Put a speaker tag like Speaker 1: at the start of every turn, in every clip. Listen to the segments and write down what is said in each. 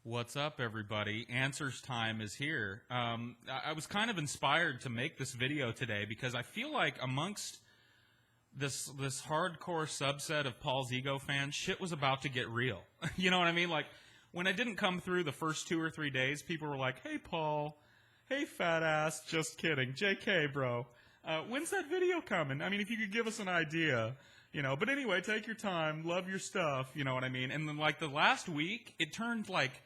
Speaker 1: What's up, everybody? Answers time is here. I was kind of inspired to make this video today because I feel like amongst this hardcore subset of Paul's Ego fans, shit was about to get real. You know what I mean? Like, when I didn't come through the first 2 or 3 days, people were like, "Hey, Paul. Hey, fat ass. Just kidding. JK, bro. When's that video coming? I mean, if you could give us an idea." You know, but anyway, take your time. Love your stuff. You know what I mean? And then, like, the last week, it turned, like,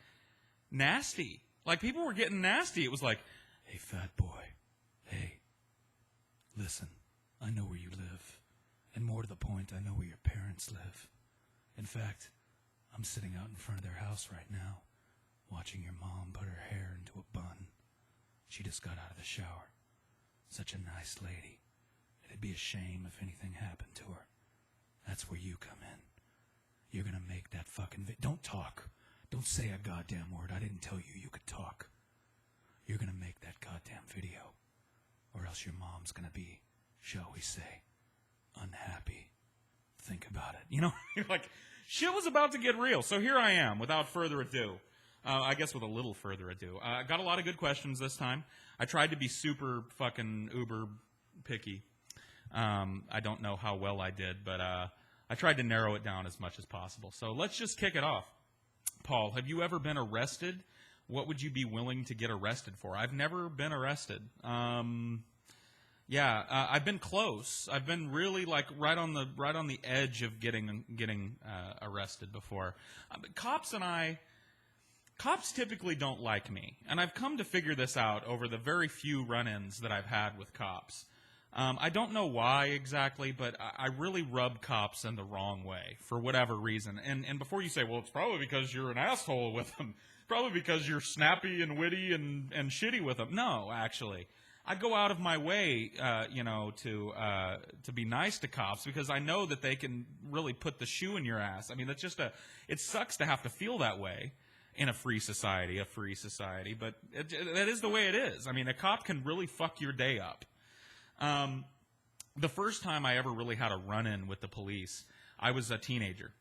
Speaker 1: nasty. Like, people were getting nasty. It was like, "Hey, fat boy. Hey, listen, I know where you live. And more to the point, I know where your parents live. In fact, I'm sitting out in front of their house right now, watching your mom put her hair into a bun. She just got out of the shower. Such a nice lady. It'd be a shame if anything happened to her. That's where you come in. You're gonna make that fucking Don't talk. Don't say a goddamn word. I didn't tell you you could talk. You're gonna make that goddamn video. Or else your mom's gonna be, shall we say, unhappy. Think about it." You know, like, shit was about to get real. So here I am, without further ado. I guess with a little further ado. I got a lot of good questions this time. I tried to be super fucking uber picky. I don't know how well I did, but I tried to narrow it down as much as possible. So let's just kick it off. Paul, have you ever been arrested? What would you be willing to get arrested for? I've never been arrested. I've been close. I've been really, like, right on the edge of getting arrested before. Cops typically don't like me, and I've come to figure this out over the very few run-ins that I've had with cops. I don't know why exactly, but I really rub cops in the wrong way for whatever reason. And before you say, "Well, it's probably because you're an asshole with them," probably because you're snappy and witty and shitty with them. No, actually, I go out of my way, to be nice to cops because I know that they can really put the shoe in your ass. I mean, it sucks to have to feel that way in a free society, but that is the way it is. I mean, a cop can really fuck your day up. The first time I ever really had a run-in with the police, I was a teenager.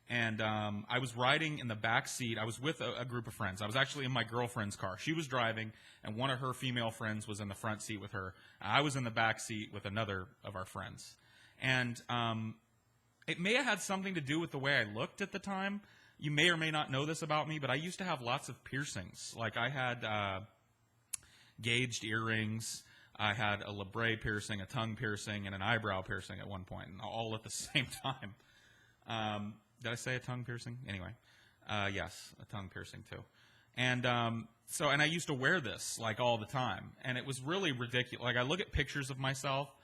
Speaker 1: And I was riding in the back seat. I was with a group of friends. I was actually in my girlfriend's car. She was driving, and one of her female friends was in the front seat with her. I was in the back seat with another of our friends. And it may have had something to do with the way I looked at the time. You may or may not know this about me, but I used to have lots of piercings. Like, I had gauged earrings. I had a labrae piercing, a tongue piercing, and an eyebrow piercing at one point, and all at the same time. Did I say a tongue piercing? Anyway, yes, a tongue piercing too. And and I used to wear this, like, all the time, and it was really ridiculous. Like, I look at pictures of myself.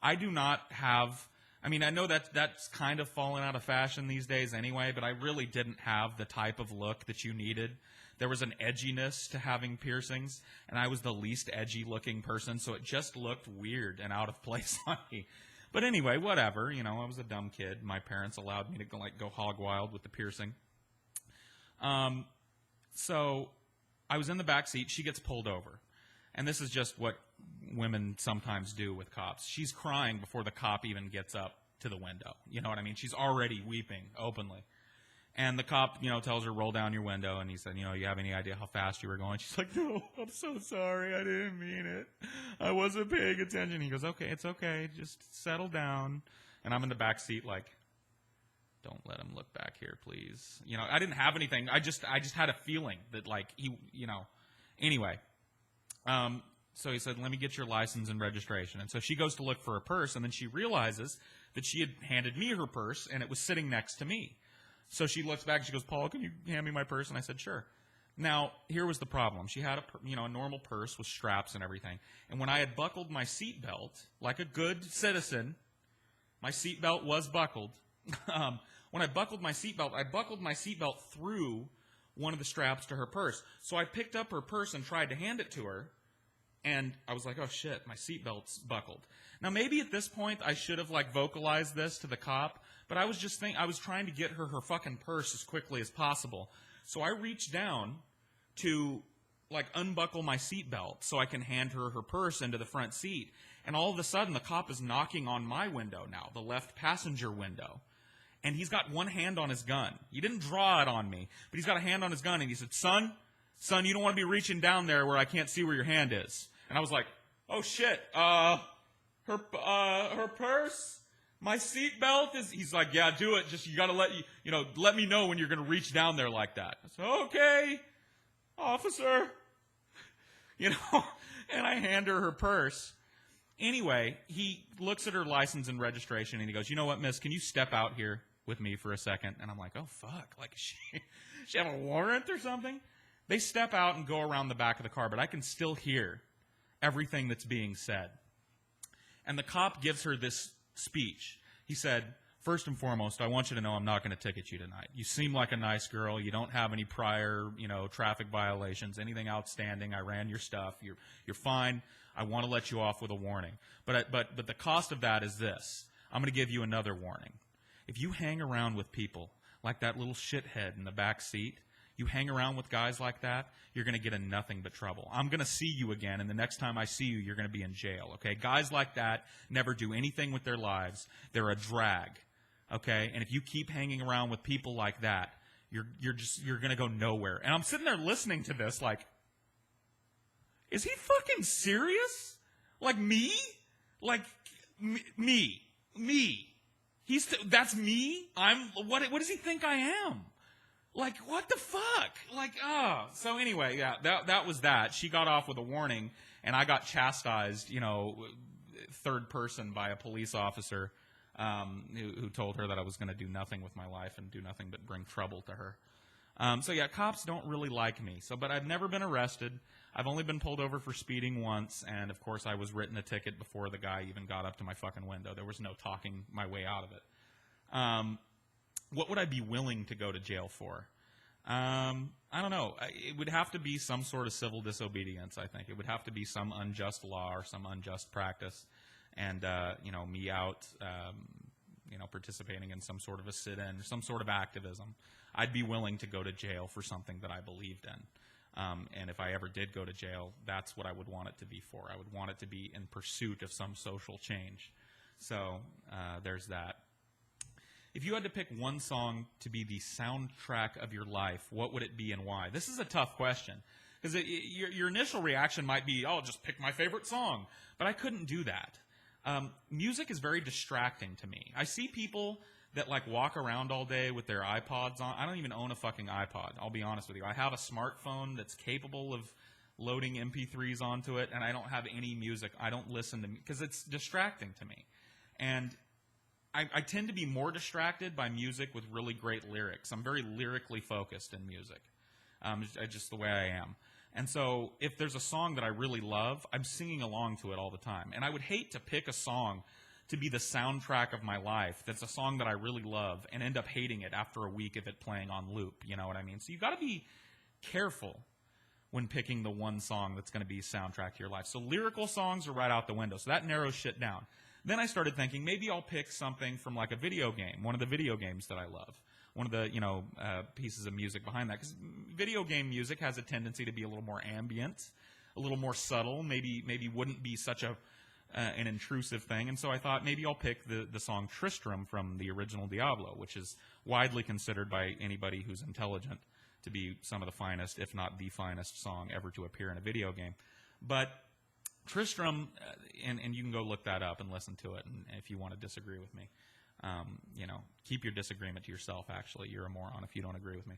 Speaker 1: I do not have, I mean, I know that's kind of fallen out of fashion these days anyway, but I really didn't have the type of look that you needed. There was an edginess to having piercings, and I was the least edgy-looking person, so it just looked weird and out of place on me. But anyway, whatever. You know, I was a dumb kid. My parents allowed me to go hog wild with the piercing. So I was in the back seat. She gets pulled over. And this is just what women sometimes do with cops. She's crying before the cop even gets up to the window. You know what I mean? She's already weeping openly. And the cop, tells her, "Roll down your window." And he said, "You have any idea how fast you were going?" She's like, "No, I'm so sorry. I didn't mean it. I wasn't paying attention." He goes, "Okay, it's okay. Just settle down." And I'm in the back seat like, "Don't let him look back here, please." I didn't have anything. I just had a feeling that, like, Anyway. So he said, "Let me get your license and registration." And so she goes to look for her purse, and then she realizes that she had handed me her purse, and it was sitting next to me. So she looks back and she goes, "Paul, can you hand me my purse?" And I said, "Sure." Now, here was the problem. She had a normal purse with straps and everything. And when I had buckled my seatbelt, like a good citizen, my seatbelt was buckled. When I buckled my seatbelt through one of the straps to her purse. So I picked up her purse and tried to hand it to her. And I was like, "Oh shit, my seatbelt's buckled." Now maybe at this point I should have, like, vocalized this to the cop, but I was trying to get her fucking purse as quickly as possible. So I reached down to, like, unbuckle my seatbelt so I can hand her purse into the front seat. And all of a sudden the cop is knocking on my window now, the left passenger window. and he's got one hand on his gun. He didn't draw it on me, but he's got a hand on his gun, and he said, son, you don't want to be reaching down there where I can't see where your hand is. And I was like, oh shit, her purse, my seatbelt is, he's like, yeah, do it. Just, you gotta let me know when you're gonna reach down there like that. I said, okay, officer. And I hand her purse. Anyway, he looks at her license and registration, and he goes, you know what, miss, can you step out here with me for a second? And I'm like, oh, fuck, like, she have a warrant or something? They step out and go around the back of the car, but I can still hear everything that's being said. And the cop gives her this speech. He said, first and foremost, I want you to know I'm not going to ticket you tonight. You seem like a nice girl. You don't have any prior, traffic violations, anything outstanding. I ran your stuff. You're fine. I want to let you off with a warning. But the cost of that is this. I'm going to give you another warning. If you hang around with people like that little shithead in the back seat, you hang around with guys like that, you're going to get in nothing but trouble. I'm going to see you again, and the next time I see you, you're going to be in jail, okay? Guys like that never do anything with their lives. They're a drag, okay? And if you keep hanging around with people like that, you're going to go nowhere. And I'm sitting there listening to this like, is he fucking serious? Like me? Like me. That's me? What does he think I am? Like, what the fuck? Like, oh. So anyway, yeah, that was that. She got off with a warning, and I got chastised, third person by a police officer who told her that I was going to do nothing with my life and do nothing but bring trouble to her. So yeah, cops don't really like me. But I've never been arrested. I've only been pulled over for speeding once, and of course I was written a ticket before the guy even got up to my fucking window. There was no talking my way out of it. What would I be willing to go to jail for? I don't know. It would have to be some sort of civil disobedience, I think. It would have to be some unjust law or some unjust practice. And, me out, participating in some sort of a sit-in or some sort of activism. I'd be willing to go to jail for something that I believed in. And if I ever did go to jail, that's what I would want it to be for. I would want it to be in pursuit of some social change. So there's that. If you had to pick one song to be the soundtrack of your life, what would it be and why? This is a tough question. Because your initial reaction might be, oh, just pick my favorite song. But I couldn't do that. Music is very distracting to me. I see people that walk around all day with their iPods on. I don't even own a fucking iPod, I'll be honest with you. I have a smartphone that's capable of loading MP3s onto it, and I don't have any music. I don't listen to because it's distracting to me. And I tend to be more distracted by music with really great lyrics. I'm very lyrically focused in music, just the way I am. And so if there's a song that I really love, I'm singing along to it all the time. And I would hate to pick a song to be the soundtrack of my life that's a song that I really love and end up hating it after a week of it playing on loop. You know what I mean? So you've got to be careful when picking the one song that's going to be soundtrack to your life. So lyrical songs are right out the window. So that narrows shit down. Then I started thinking maybe I'll pick something from a video game, one of the video games that I love, one of the pieces of music behind that. Because video game music has a tendency to be a little more ambient, a little more subtle, maybe wouldn't be such an intrusive thing. And so I thought maybe I'll pick the song Tristram from the original Diablo, which is widely considered by anybody who's intelligent to be some of the finest, if not the finest song ever to appear in a video game. But Tristram, and you can go look that up and listen to it, and if you want to disagree with me, keep your disagreement to yourself, actually. You're a moron if you don't agree with me.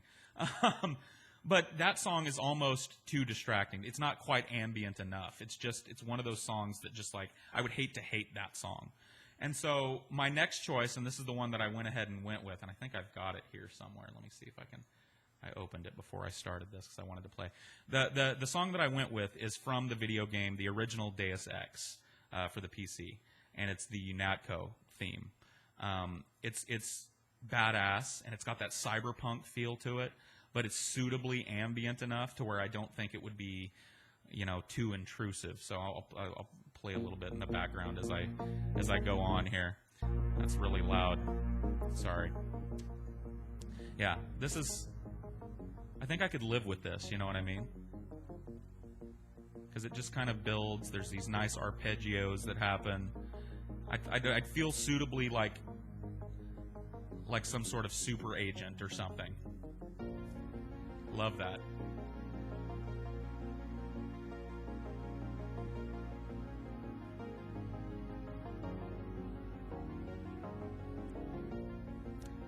Speaker 1: But that song is almost too distracting. It's not quite ambient enough. It's one of those songs that I would hate to hate that song. And so my next choice, and this is the one that I went ahead and went with, and I think I've got it here somewhere. Let me see if I can. I opened it before I started this because I wanted to play. The song that I went with is from the video game, the original Deus Ex for the PC, and it's the UNATCO theme. It's badass, and it's got that cyberpunk feel to it, but it's suitably ambient enough to where I don't think it would be, too intrusive. So I'll play a little bit in the background as I go on here. That's really loud. Sorry. Yeah, this is. I think I could live with this, you know what I mean? Because it just kind of builds. There's these nice arpeggios that happen. I'd feel suitably like some sort of super agent or something. Love that.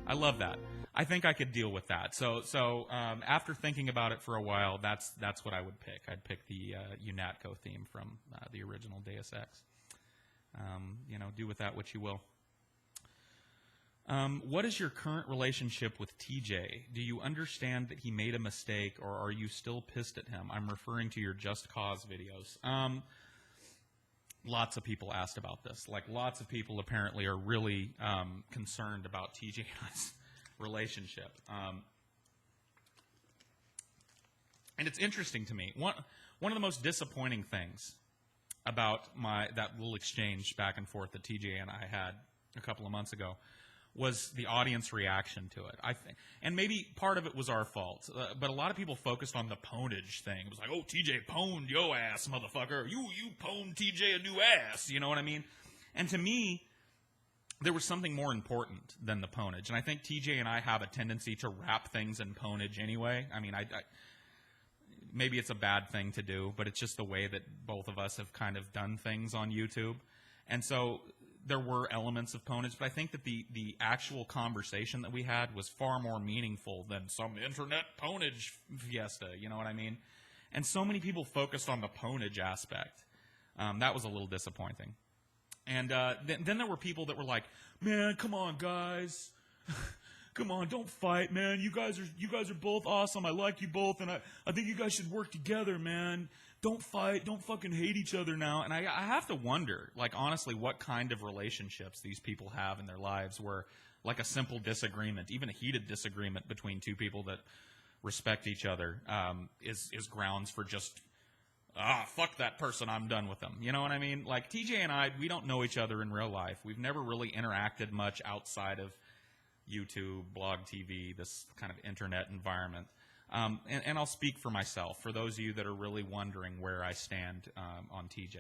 Speaker 1: I love that. I think I could deal with that. So after thinking about it for a while, that's what I would pick. I'd pick the UNATCO theme from the original Deus Ex. Do with that what you will. What is your current relationship with TJ? Do you understand that he made a mistake, or are you still pissed at him? I'm referring to your Just Cause videos. Lots of people asked about this. Like, lots of people apparently are really concerned about TJ and I's relationship. And it's interesting to me. One of the most disappointing things about that little exchange back and forth that TJ and I had a couple of months ago was the audience reaction to it. I think, and maybe part of it was our fault, but a lot of people focused on the pwnage thing. It was like, oh, TJ pwned yo ass, motherfucker. You pwned TJ a new ass. You know what I mean? And to me, there was something more important than the pwnage. And I think TJ and I have a tendency to wrap things in pwnage anyway. I mean, maybe it's a bad thing to do, but it's just the way that both of us have kind of done things on YouTube. And so there were elements of pwnage, but I think that the actual conversation that we had was far more meaningful than some internet pwnage fiesta, you know what I mean? And so many people focused on the pwnage aspect. That was a little disappointing. And then there were people that were like, man, come on, guys. Come on, don't fight, man. You guys are both awesome. I like you both, and I think you guys should work together, man. Don't fight. Don't fucking hate each other now. And I have to wonder, like, honestly, what kind of relationships these people have in their lives where, like, a simple disagreement, even a heated disagreement between two people that respect each other is grounds for just, fuck that person, I'm done with them. You know what I mean? Like, TJ and I, we don't know each other in real life. We've never really interacted much outside of YouTube, blog TV, this kind of internet environment. And I'll speak for myself, for those of you that are really wondering where I stand on TJ.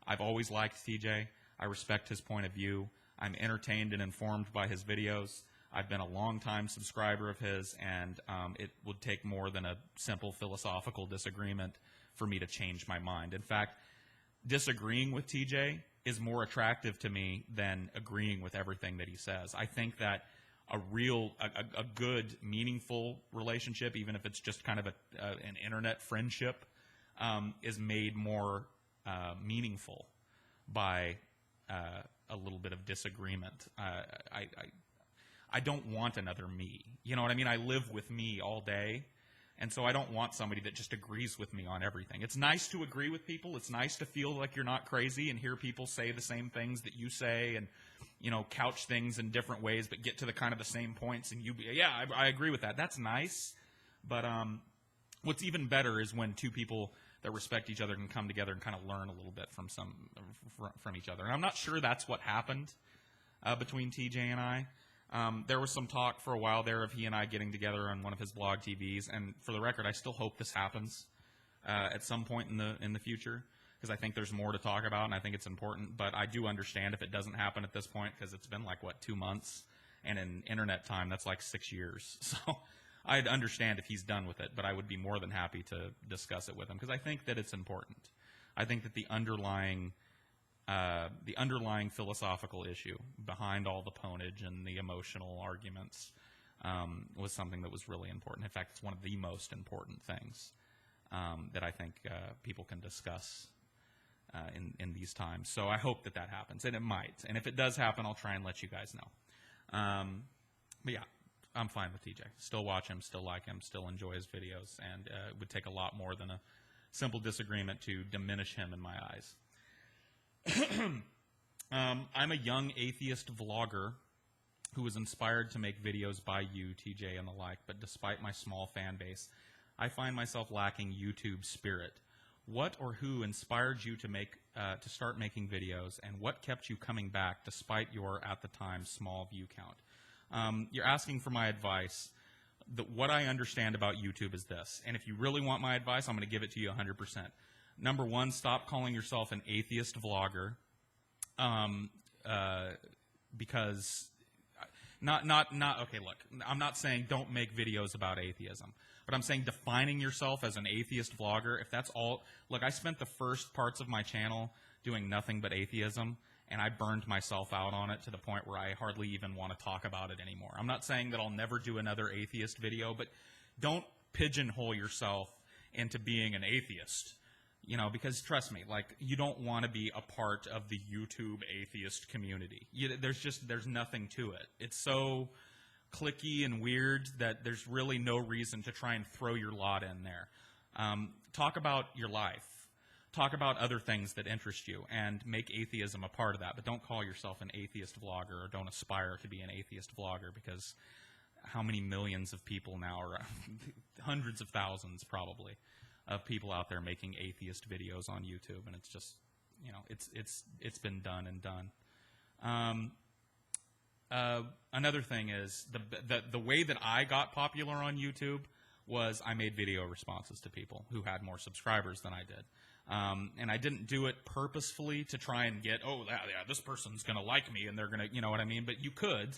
Speaker 1: I've always liked TJ. I respect his point of view. I'm entertained and informed by his videos. I've been a long-time subscriber of his, and it would take more than a simple philosophical disagreement for me to change my mind. In fact, disagreeing with TJ is more attractive to me than agreeing with everything that he says. I think that a good, meaningful relationship, even if it's just kind of an internet friendship, is made more meaningful by a little bit of disagreement. I don't want another me. You know what I mean? I live with me all day, and so I don't want somebody that just agrees with me on everything. It's nice to agree with people. It's nice to feel like you're not crazy and hear people say the same things that you say and, you know, couch things in different ways but get to the kind of the same points, and I agree with that. That's nice. But what's even better is when two people that respect each other can come together and kind of learn a little bit from each other. And I'm not sure that's what happened between TJ and I. There was some talk for a while there of he and I getting together on one of his blog TVs, and for the record, I still hope this happens at some point in the future, because I think there's more to talk about, and I think it's important. But I do understand if it doesn't happen at this point, because it's been like, 2 months? And in internet time, that's like 6 years. So I'd understand if he's done with it, but I would be more than happy to discuss it with him, because I think that it's important. I think that the underlying philosophical issue behind all the pwnage and the emotional arguments was something that was really important. In fact, it's one of the most important things that I think people can discuss in these times. So I hope that happens, and it might. And if it does happen, I'll try and let you guys know. But yeah, I'm fine with TJ. Still watch him, still like him, still enjoy his videos, and it would take a lot more than a simple disagreement to diminish him in my eyes. I'm a young atheist vlogger who was inspired to make videos by you, TJ, and the like, but despite my small fan base, I find myself lacking YouTube spirit. What or who inspired you to start making videos, and what kept you coming back despite your, at the time, small view count? You're asking for my advice. What I understand about YouTube is this, and if you really want my advice, I'm going to give it to you 100%. Number one, stop calling yourself an atheist vlogger, because Okay, look, I'm not saying don't make videos about atheism, but I'm saying defining yourself as an atheist vlogger, if that's all, look, I spent the first parts of my channel doing nothing but atheism, and I burned myself out on it to the point where I hardly even want to talk about it anymore. I'm not saying that I'll never do another atheist video, but don't pigeonhole yourself into being an atheist. You know, because trust me, like, you don't want to be a part of the YouTube atheist community. There's nothing to it. It's so cliquey and weird that there's really no reason to try and throw your lot in there. Talk about your life. Talk about other things that interest you and make atheism a part of that. But don't call yourself an atheist vlogger, or don't aspire to be an atheist vlogger, because how many millions of people now, or hundreds of thousands probably, of people out there making atheist videos on YouTube, and it's just, you know, it's been done and done. Another thing is the way that I got popular on YouTube was I made video responses to people who had more subscribers than I did. And I didn't do it purposefully to try and get, oh, yeah, this person's going to like me and they're going to, you know what I mean? But you could.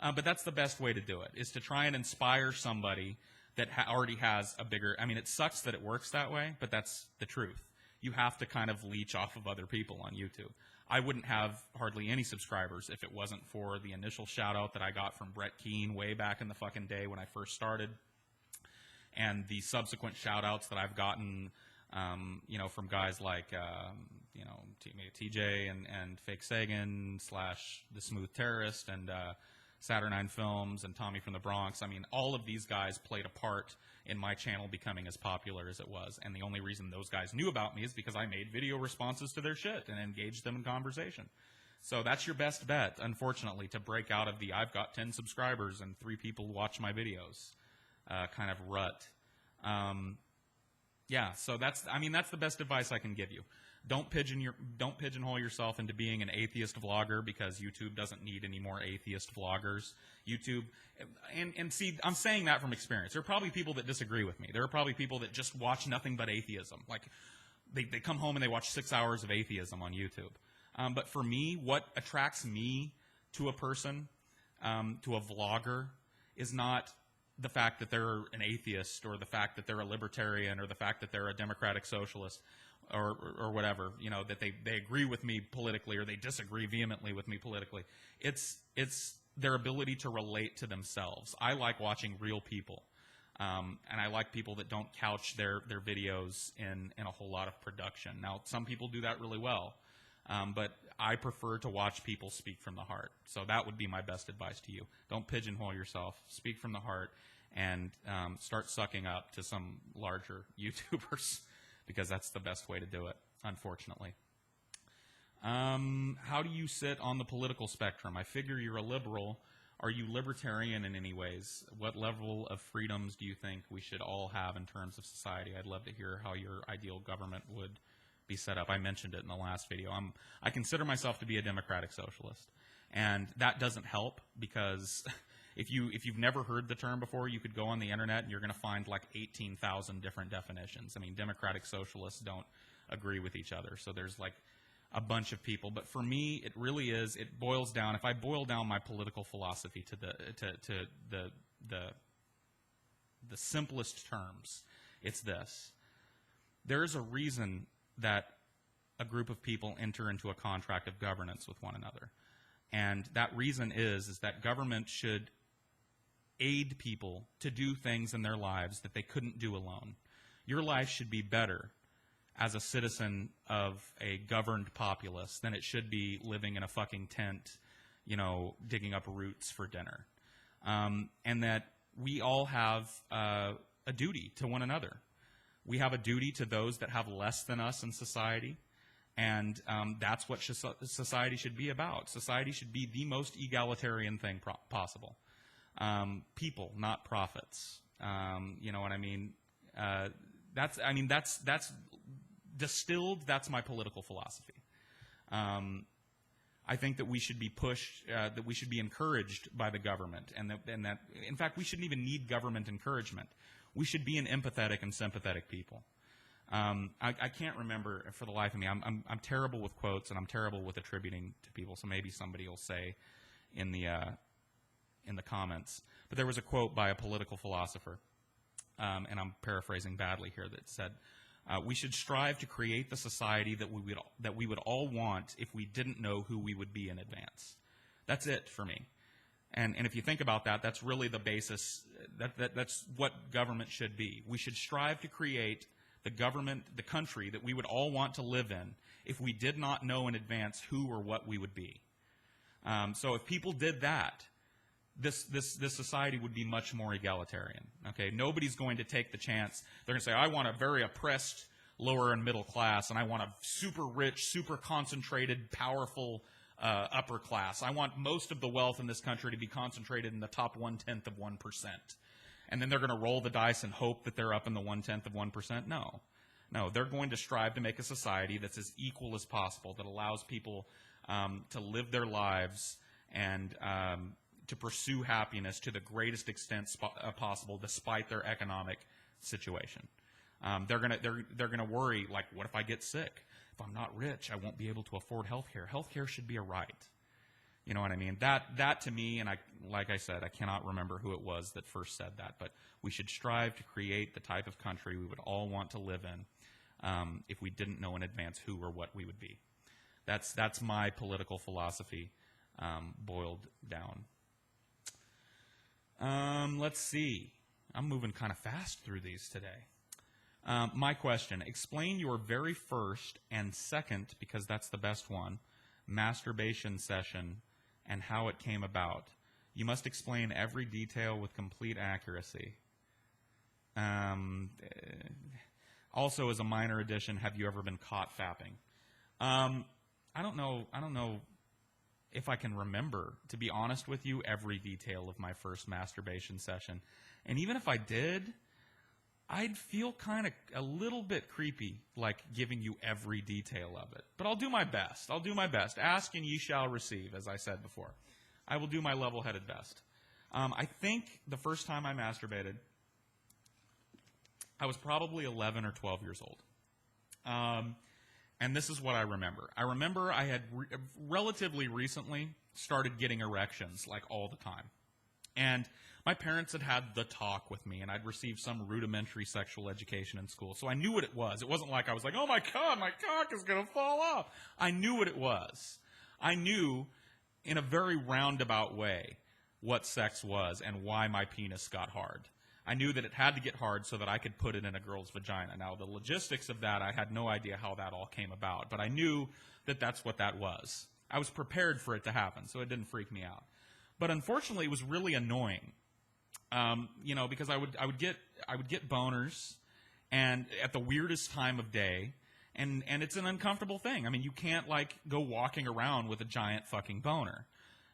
Speaker 1: But that's the best way to do it, is to try and inspire somebody that already has a bigger, I mean, it sucks that it works that way, but that's the truth. You have to kind of leech off of other people on YouTube. I wouldn't have hardly any subscribers if it wasn't for the initial shout-out that I got from Brett Keane way back in the fucking day when I first started, and the subsequent shout-outs that I've gotten, you know, from guys like, you know, TJ and Fake Sagan / The Smooth Terrorist and Saturnine Films and Tommy from the Bronx. I mean, all of these guys played a part in my channel becoming as popular as it was. And the only reason those guys knew about me is because I made video responses to their shit and engaged them in conversation. So that's your best bet, unfortunately, to break out of the I've got 10 subscribers and 3 people watch my videos kind of rut. Yeah, so that's the best advice I can give you. Don't pigeonhole yourself into being an atheist vlogger, because YouTube doesn't need any more atheist vloggers. YouTube, and see, I'm saying that from experience. There are probably people that disagree with me. There are probably people that just watch nothing but atheism. Like, they come home and they watch 6 hours of atheism on YouTube. But for me, what attracts me to a person, to a vlogger, is not the fact that they're an atheist, or the fact that they're a libertarian, or the fact that they're a democratic socialist, or whatever, you know, that they agree with me politically or they disagree vehemently with me politically. It's their ability to relate to themselves. I like watching real people, and I like people that don't couch their videos in a whole lot of production. Now, some people do that really well, but I prefer to watch people speak from the heart. So that would be my best advice to you. Don't pigeonhole yourself. Speak from the heart, and start sucking up to some larger YouTubers, because that's the best way to do it, unfortunately. How do you sit on the political spectrum? I figure you're a liberal. Are you libertarian in any ways? What level of freedoms do you think we should all have in terms of society? I'd love to hear how your ideal government would be set up. I mentioned it in the last video. I consider myself to be a democratic socialist, and that doesn't help, because if you've never heard the term before, you could go on the internet and you're going to find like 18,000 different definitions. I mean, democratic socialists don't agree with each other, so there's like a bunch of people. But for me, it really is. It boils down. If I boil down my political philosophy to the simplest terms, it's this: there is a reason that a group of people enter into a contract of governance with one another, and that reason is that government should aid people to do things in their lives that they couldn't do alone. Your life should be better as a citizen of a governed populace than it should be living in a fucking tent, you know, digging up roots for dinner. And that we all have a duty to one another. We have a duty to those that have less than us in society, and that's what society should be about. Society should be the most egalitarian thing possible. People, not profits. You know what I mean? That's distilled. That's my political philosophy. I think that we should be pushed, that we should be encouraged by the government, and that in fact we shouldn't even need government encouragement. We should be an empathetic and sympathetic people. I can't remember for the life of me. I'm terrible with quotes, and I'm terrible with attributing to people. So maybe somebody will say in in the comments. But there was a quote by a political philosopher, and I'm paraphrasing badly here, that said, we should strive to create the society that we would all want if we didn't know who we would be in advance. That's it for me. And if you think about that, that's really the basis. That's what government should be. We should strive to create the government, the country that we would all want to live in if we did not know in advance who or what we would be. So if people did that, this society would be much more egalitarian. Okay, nobody's going to take the chance. They're going to say, I want a very oppressed lower and middle class, and I want a super rich, super concentrated, powerful upper class. I want most of the wealth in this country to be concentrated in the top 1/10 of 1%. And then they're going to roll the dice and hope that they're up in the 1/10 of 1%. No, they're going to strive to make a society that's as equal as possible, that allows people to live their lives and to pursue happiness to the greatest extent possible, despite their economic situation. They're gonna worry, like, what if I get sick? If I'm not rich, I won't be able to afford health care. Health care should be a right. You know what I mean? That to me, and like I said, I cannot remember who it was that first said that, but we should strive to create the type of country we would all want to live in if we didn't know in advance who or what we would be. That's my political philosophy boiled down. Let's see. I'm moving kind of fast through these today. My question, explain your very first and second, because that's the best one, masturbation session and how it came about. You must explain every detail with complete accuracy. Also, as a minor addition, have you ever been caught fapping? I don't know if I can remember, to be honest with you, every detail of my first masturbation session. And even if I did, I'd feel kind of a little bit creepy, like giving you every detail of it. But I'll do my best. Ask and ye shall receive, as I said before. I will do my level-headed best. I think the first time I masturbated, I was probably 11 or 12 years old. And this is what I remember. I remember I had relatively recently started getting erections, like, all the time. And my parents had the talk with me, and I'd received some rudimentary sexual education in school. So I knew what it was. It wasn't like I was like, oh my God, my cock is going to fall off. I knew what it was. I knew, in a very roundabout way, what sex was and why my penis got hard. I knew that it had to get hard so that I could put it in a girl's vagina. Now, the logistics of that, I had no idea how that all came about. But I knew that that's what that was. I was prepared for it to happen, so it didn't freak me out. But unfortunately, it was really annoying, because I would get boners, and at the weirdest time of day, and it's an uncomfortable thing. I mean, you can't, like, go walking around with a giant fucking boner.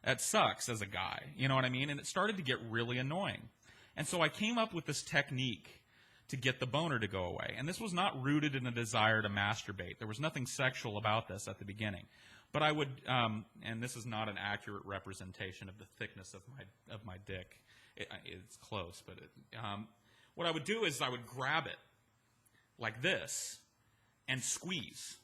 Speaker 1: That sucks as a guy, you know what I mean? And it started to get really annoying. And so I came up with this technique to get the boner to go away. And this was not rooted in a desire to masturbate. There was nothing sexual about this at the beginning. But I would, and this is not an accurate representation of the thickness of my dick. It's close, but what I would do is I would grab it like this and squeeze.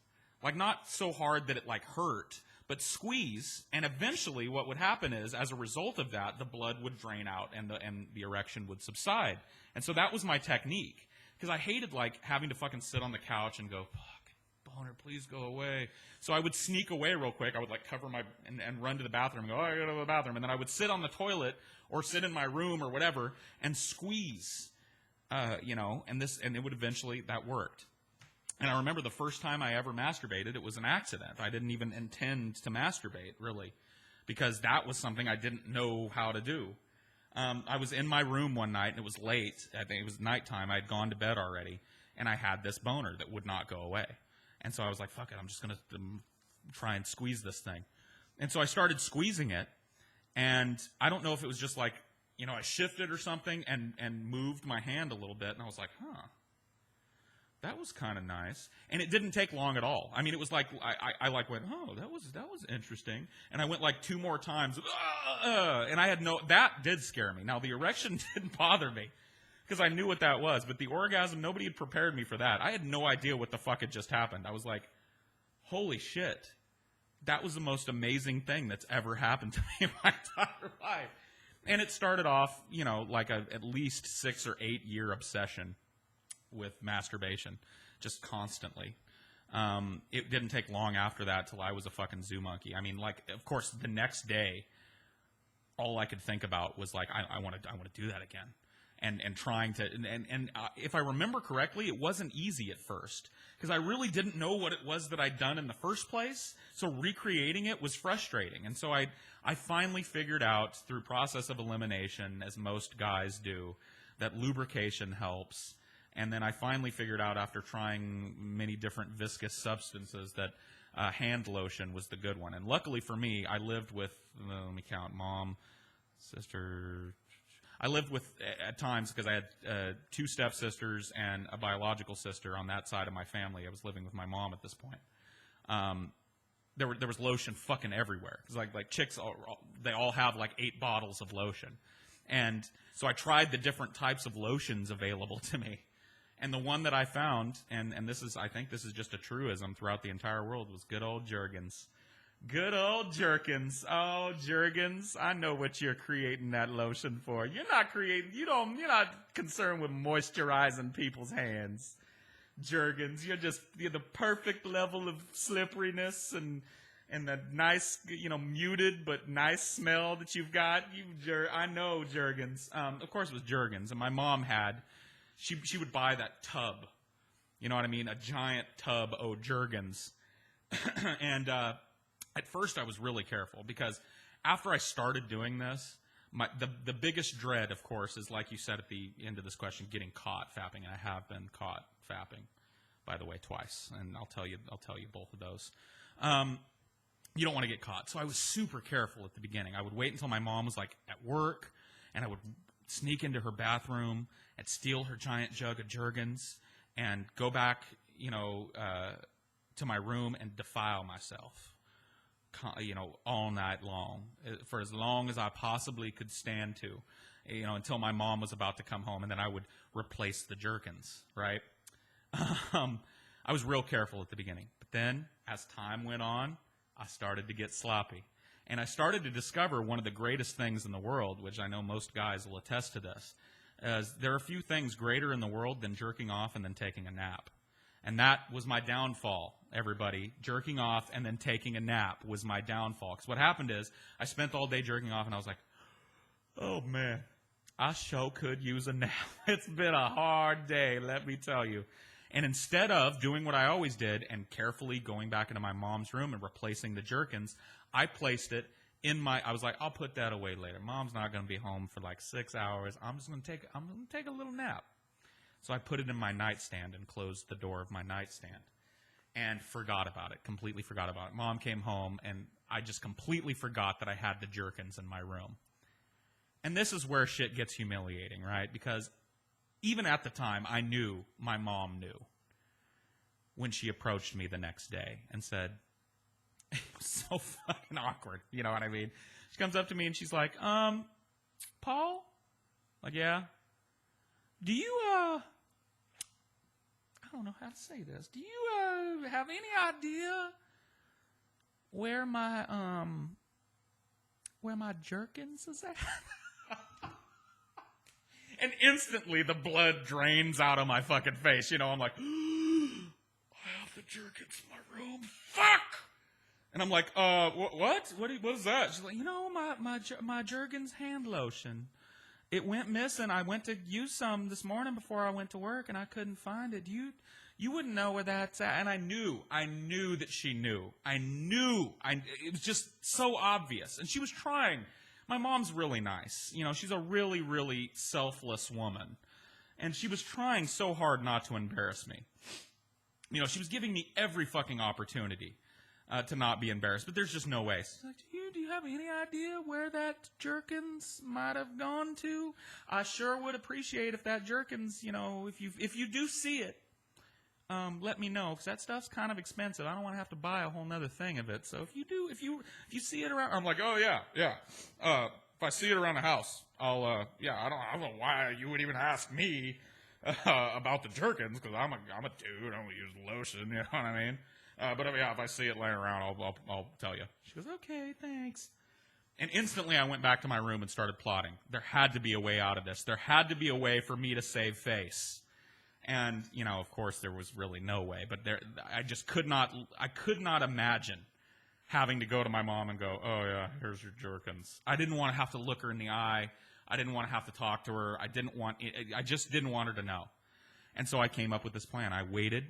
Speaker 1: Like, not so hard that it, like, hurt, but squeeze, and eventually what would happen is, as a result of that, the blood would drain out and the erection would subside. And so that was my technique, because I hated, like, having to fucking sit on the couch and go, fuck, boner, please go away. So I would sneak away real quick. I would, like, cover my, and run to the bathroom and go, oh, I gotta go to the bathroom. And then I would sit on the toilet or sit in my room or whatever and squeeze, and it would eventually, that worked. And I remember the first time I ever masturbated, it was an accident. I didn't even intend to masturbate, really, because that was something I didn't know how to do. I was in my room one night, and it was late. I think it was nighttime. I had gone to bed already, and I had this boner that would not go away. And so I was like, fuck it, I'm just going to try and squeeze this thing. And so I started squeezing it, and I don't know if it was just like, I shifted or something and moved my hand a little bit, and I was like, that was kind of nice. And it didn't take long at all. I mean, it was like, I went, oh, that was interesting. And I went like 2 more times, and I had that did scare me. Now, the erection didn't bother me, because I knew what that was. But the orgasm, nobody had prepared me for that. I had no idea what the fuck had just happened. I was like, holy shit. That was the most amazing thing that's ever happened to me in my entire life. And it started off, like at least 6 or 8 year obsession with masturbation, just constantly. It didn't take long after that till I was a fucking zoo monkey. I mean, like, of course, the next day, all I could think about was like, I want to do that again. And trying to, if I remember correctly, it wasn't easy at first because I really didn't know what it was that I'd done in the first place. So recreating it was frustrating. And so I finally figured out through process of elimination, as most guys do, that lubrication helps. And then I finally figured out after trying many different viscous substances that hand lotion was the good one. And luckily for me, I lived with, let me count, mom, sister. I lived with, at times, because I had 2 stepsisters and a biological sister on that side of my family. I was living with my mom at this point. There was lotion fucking everywhere. Because like chicks, they all have like 8 bottles of lotion. And so I tried the different types of lotions available to me. And the one that I found, and I think this is just a truism throughout the entire world, was good old Jergens. Good old Jergens. Oh, Jergens, I know what you're creating that lotion for. You're not concerned with moisturizing people's hands. Jergens, you're the perfect level of slipperiness and the nice, muted but nice smell that you've got. I know Jergens. Of course it was Jergens, and my mom had, she would buy that tub. You know what I mean? A giant tub of Jergens. And, at first, I was really careful because after I started doing this, the biggest dread, of course, is like you said at the end of this question, getting caught fapping, and I have been caught fapping, by the way, twice, and I'll tell you both of those. You don't want to get caught, so I was super careful at the beginning. I would wait until my mom was like at work, and I would sneak into her bathroom and steal her giant jug of Jergens and go back, to my room and defile myself. All night long, for as long as I possibly could stand to, until my mom was about to come home, and then I would replace the Jergens, right? I was real careful at the beginning, but then as time went on, I started to get sloppy, and I started to discover one of the greatest things in the world, which I know most guys will attest to this, is there are a few things greater in the world than jerking off and then taking a nap. And that was my downfall, everybody. Jerking off and then taking a nap was my downfall. Because what happened is, I spent all day jerking off, and I was like, oh, man, I sure could use a nap. It's been a hard day, let me tell you. And instead of doing what I always did and carefully going back into my mom's room and replacing the Jergens, I placed it in I was like, I'll put that away later. Mom's not going to be home for like 6 hours. I'm going to take a little nap. So I put it in my nightstand and closed the door of my nightstand and forgot about it, completely forgot about it. Mom came home, and I just completely forgot that I had the Jergens in my room. And this is where shit gets humiliating, right? Because even at the time, I knew my mom knew when she approached me the next day and said, it was so fucking awkward, you know what I mean? She comes up to me and she's like, Paul? Like, yeah? Do you, I don't know how to say this. Do you, have any idea where my Jergens is at? And instantly the blood drains out of my fucking face. I'm like, I have the Jergens in my room. Fuck! And I'm like, what? What is that? She's like, my Jergens hand lotion. It went missing. I went to use some this morning before I went to work, and I couldn't find it. You wouldn't know where that's at. And I knew that she knew. It was just so obvious. And she was trying. My mom's really nice. She's a really, really selfless woman. And she was trying so hard not to embarrass me. She was giving me every fucking opportunity to not be embarrassed, but there's just no way. She's like, do you have any idea where that Jergens might have gone to? I sure would appreciate if that Jergens, if you do see it, let me know, because that stuff's kind of expensive. I don't want to have to buy a whole nother thing of it. So if you see it around, I'm like, oh yeah. If I see it around the house, I'll, I don't know why you would even ask me about the Jergens, because I'm a dude. I don't use lotion. You know what I mean? But if I see it laying around, I'll tell you. She goes, okay, thanks. And instantly I went back to my room and started plotting. There had to be a way out of this. There had to be a way for me to save face. And, you know, of course there was really no way. But I could not imagine having to go to my mom and go, oh, yeah, here's your jerkins. I didn't want to have to look her in the eye. I didn't want to have to talk to her. I just didn't want her to know. And so I came up with this plan. I waited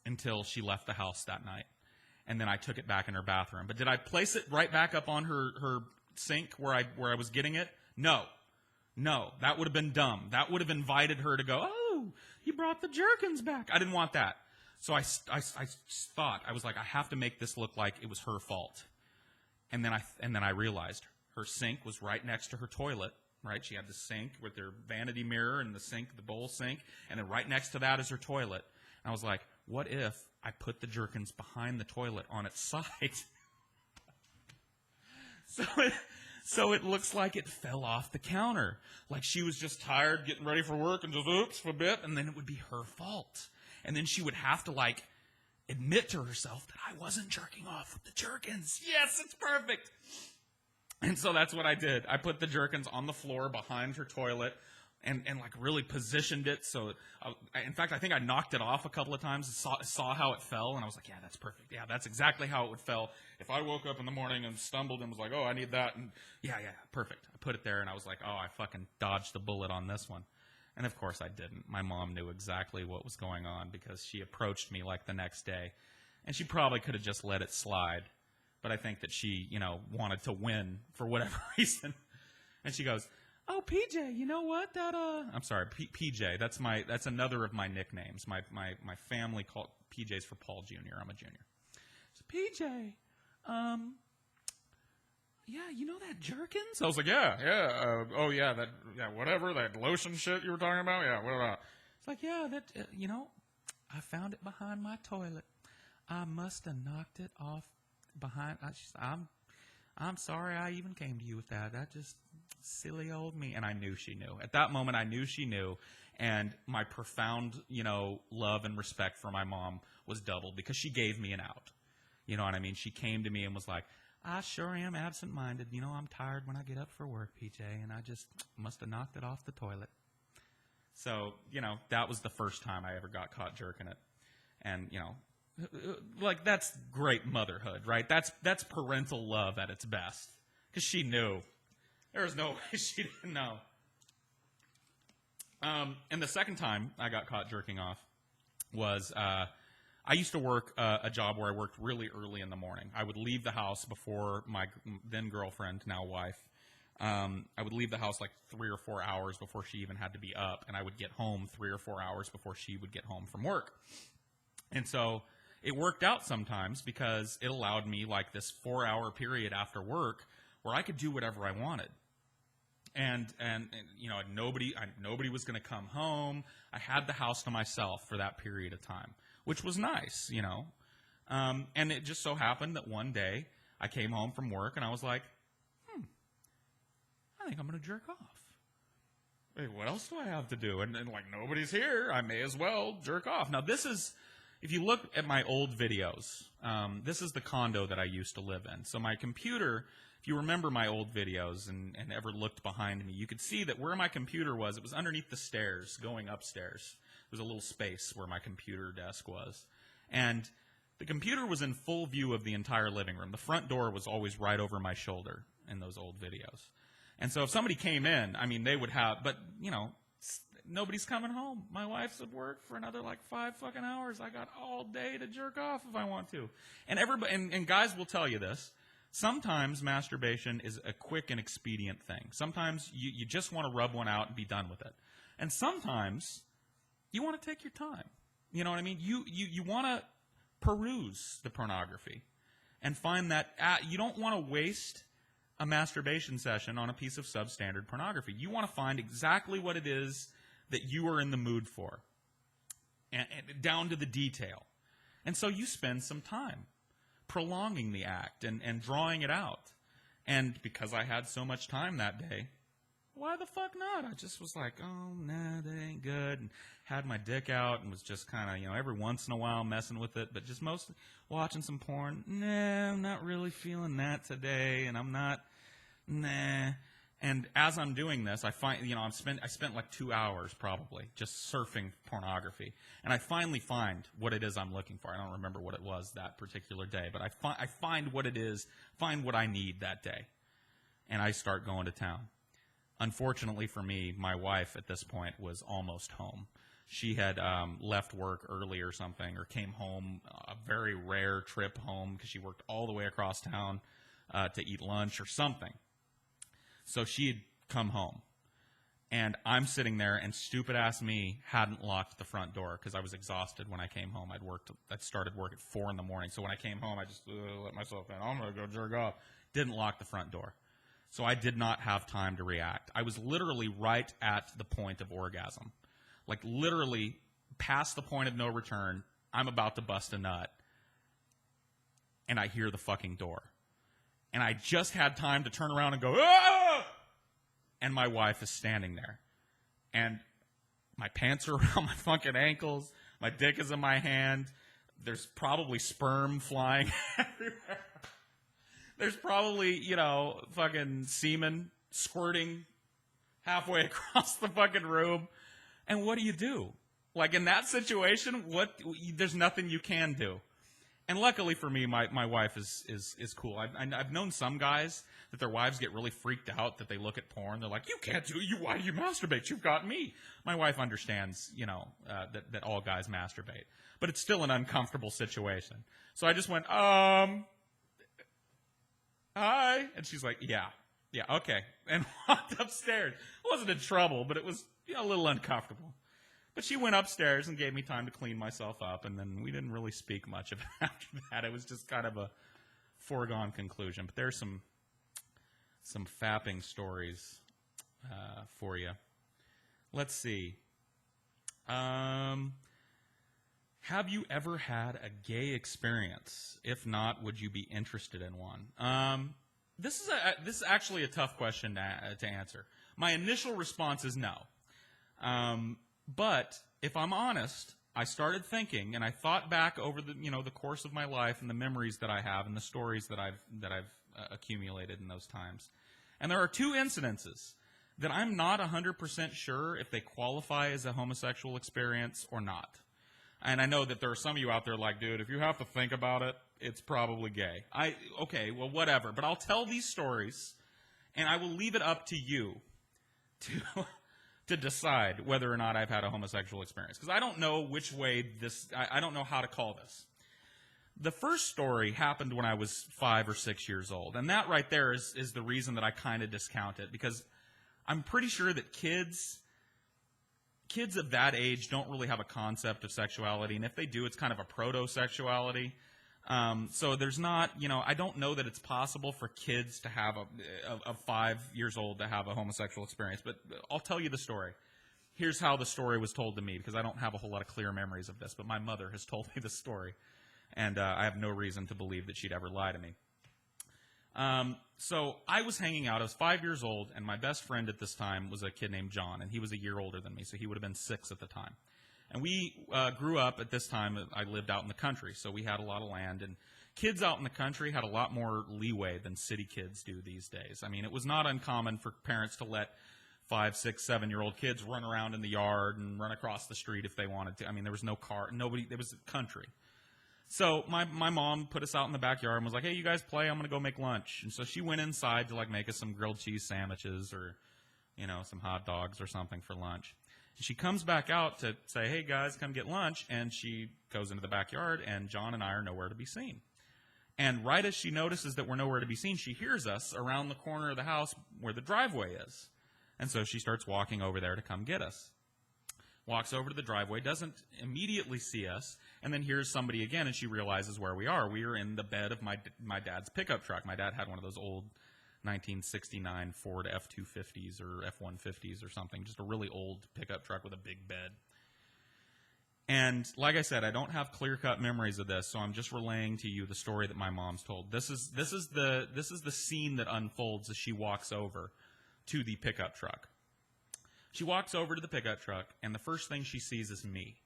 Speaker 1: until she left the house that night. And then I took it back in her bathroom. But did I place it right back up on her sink where I was getting it? No. No, that would have been dumb. That would have invited her to go, oh, you brought the jerkins back. I didn't want that. So I thought, I was like, I have to make this look like it was her fault. And then I realized her sink was right next to her toilet, right? She had the sink with her vanity mirror and the sink, the bowl sink, and then right next to that is her toilet. And I was like, what if I put the jerkins behind the toilet on its side? So it looks like it fell off the counter. Like she was just tired, getting ready for work, and just oops for a bit, and then it would be her fault. And then she would have to, like, admit to herself that I wasn't jerking off with the jerkins. Yes, it's perfect. And so that's what I did. I put the jerkins on the floor behind her toilet and like really positioned it. So, in fact, I think I knocked it off a couple of times and saw how it fell. And I was like, yeah, that's perfect. Yeah, that's exactly how it would fell. If I woke up in the morning and stumbled and was like, oh, I need that. And yeah, perfect. I put it there and I was like, oh, I fucking dodged the bullet on this one. And of course I didn't. My mom knew exactly what was going on because she approached me like the next day. And she probably could have just let it slide. But I think that she, you know, wanted to win for whatever reason. And she goes, oh, PJ, you know what? I'm sorry, PJ. That's another of my nicknames. My family called PJ's for Paul Jr. I'm a junior. So PJ, yeah, you know that jerkins? I was like, yeah, whatever, that lotion shit you were talking about? Yeah, what about? It's like, yeah, that, you know, I found it behind my toilet. I must have knocked it off behind. I'm sorry I even came to you with that. That just silly old me. And I knew she knew. At that moment, I knew she knew. And my profound, you know, love and respect for my mom was doubled because she gave me an out. You know what I mean? She came to me and was like, I sure am absent-minded. You know, I'm tired when I get up for work, PJ, and I just must have knocked it off the toilet. So, you know, that was the first time I ever got caught jerking it. And, you know, like, that's great motherhood, right? That's parental love at its best. Because she knew. There was no way she didn't know. And the second time I got caught jerking off was I used to work a job where I worked really early in the morning. I would leave the house before my then girlfriend, now wife. I would leave the house like 3 or 4 hours before she even had to be up, and I would get home 3 or 4 hours before she would get home from work. And so it worked out sometimes because it allowed me like this 4-hour period after work where I could do whatever I wanted. And you know, nobody was going to come home. I had the house to myself for that period of time, which was nice, you know. And it just so happened that one day I came home from work and I was like, I think I'm going to jerk off. Wait, what else do I have to do? And like, nobody's here. I may as well jerk off. Now, this is, if you look at my old videos, this is the condo that I used to live in. So my computer, if you remember my old videos and ever looked behind me, you could see that where my computer was, it was underneath the stairs going upstairs. There was a little space where my computer desk was. And the computer was in full view of the entire living room. The front door was always right over my shoulder in those old videos. And so if somebody came in, I mean, they would have, but, you know, nobody's coming home. My wife's at work for another like 5 fucking hours. I got all day to jerk off if I want to. And everybody, and guys will tell you this. Sometimes masturbation is a quick and expedient thing. Sometimes you just want to rub one out and be done with it. And sometimes you want to take your time. You know what I mean? You want to peruse the pornography and find that you don't want to waste a masturbation session on a piece of substandard pornography. You want to find exactly what it is that you are in the mood for, and down to the detail. And so you spend some time prolonging the act and drawing it out. And because I had so much time that day, why the fuck not? I just was like, oh, nah, that ain't good. And had my dick out and was just kind of, you know, every once in a while messing with it, but just mostly watching some porn. Nah, I'm not really feeling that today, and I'm not nah. And as I'm doing this, I find, I spent like 2 hours probably just surfing pornography. And I finally find what it is I'm looking for. I don't remember what it was that particular day, but I find what it is, find what I need that day. And I start going to town. Unfortunately for me, my wife at this point was almost home. She had left work early or something, or came home, a very rare trip home because she worked all the way across town to eat lunch or something. So she had come home, and I'm sitting there, and stupid-ass me hadn't locked the front door because I was exhausted when I came home. I'd started work at 4 in the morning, so when I came home, I just let myself in. I'm going to go jerk off. Didn't lock the front door. So I did not have time to react. I was literally right at the point of orgasm. Like, literally past the point of no return. I'm about to bust a nut, and I hear the fucking door. And I just had time to turn around and go, ah! And my wife is standing there. And my pants are around my fucking ankles. My dick is in my hand. There's probably sperm flying everywhere. There's probably, fucking semen squirting halfway across the fucking room. And what do? Like, in that situation, there's nothing you can do. And luckily for me, my wife is cool. I've known some guys that their wives get really freaked out that they look at porn. They're like, why do you masturbate? You've got me. My wife understands, that all guys masturbate. But it's still an uncomfortable situation. So I just went, hi. And she's like, yeah, okay. And walked upstairs. I wasn't in trouble, but it was a little uncomfortable. But she went upstairs and gave me time to clean myself up, and then we didn't really speak much of it after that. It was just kind of a foregone conclusion. But there's some fapping stories for you. Let's see. Have you ever had a gay experience? If not, would you be interested in one? This is actually a tough question to answer. My initial response is no. But if I'm honest, I started thinking, and I thought back over the course of my life and the memories that I have and the stories that I've accumulated in those times. And there are 2 incidences that I'm not 100% sure if they qualify as a homosexual experience or not. And I know that there are some of you out there like, dude, if you have to think about it, it's probably gay. Okay, well, whatever. But I'll tell these stories, and I will leave it up to you to decide whether or not I've had a homosexual experience. Because I don't know which way I don't know how to call this. The first story happened when I was 5 or 6 years old. And that right there is the reason that I kind of discount it. Because I'm pretty sure that kids of that age don't really have a concept of sexuality. And if they do, it's kind of a proto-sexuality. So there's not, I don't know that it's possible for kids to have of 5 years old to have a homosexual experience, but I'll tell you the story. Here's how the story was told to me, because I don't have a whole lot of clear memories of this, but my mother has told me the story, and I have no reason to believe that she'd ever lie to me. So I was hanging out. I was 5 years old, and my best friend at this time was a kid named John, and he was a year older than me, so he would have been 6 at the time. And we grew up at this time. I lived out in the country, so we had a lot of land. And kids out in the country had a lot more leeway than city kids do these days. I mean, it was not uncommon for parents to let 5, 6, 7-year-old kids run around in the yard and run across the street if they wanted to. I mean, there was no car. It was country. So my mom put us out in the backyard and was like, hey, you guys play. I'm going to go make lunch. And so she went inside to, make us some grilled cheese sandwiches or, some hot dogs or something for lunch. She comes back out to say, hey, guys, come get lunch, and she goes into the backyard, and John and I are nowhere to be seen. And right as she notices that we're nowhere to be seen, she hears us around the corner of the house where the driveway is. And so she starts walking over there to come get us. Walks over to the driveway, doesn't immediately see us, and then hears somebody again, and she realizes where we are. We are in the bed of my dad's pickup truck. My dad had one of those old 1969 Ford F-250s or F-150s or something, just a really old pickup truck with a big bed. And like I said, I don't have clear-cut memories of this, so I'm just relaying to you the story that my mom's told. This is the scene that unfolds as she walks over to the pickup truck. She walks over to the pickup truck, and the first thing she sees is me.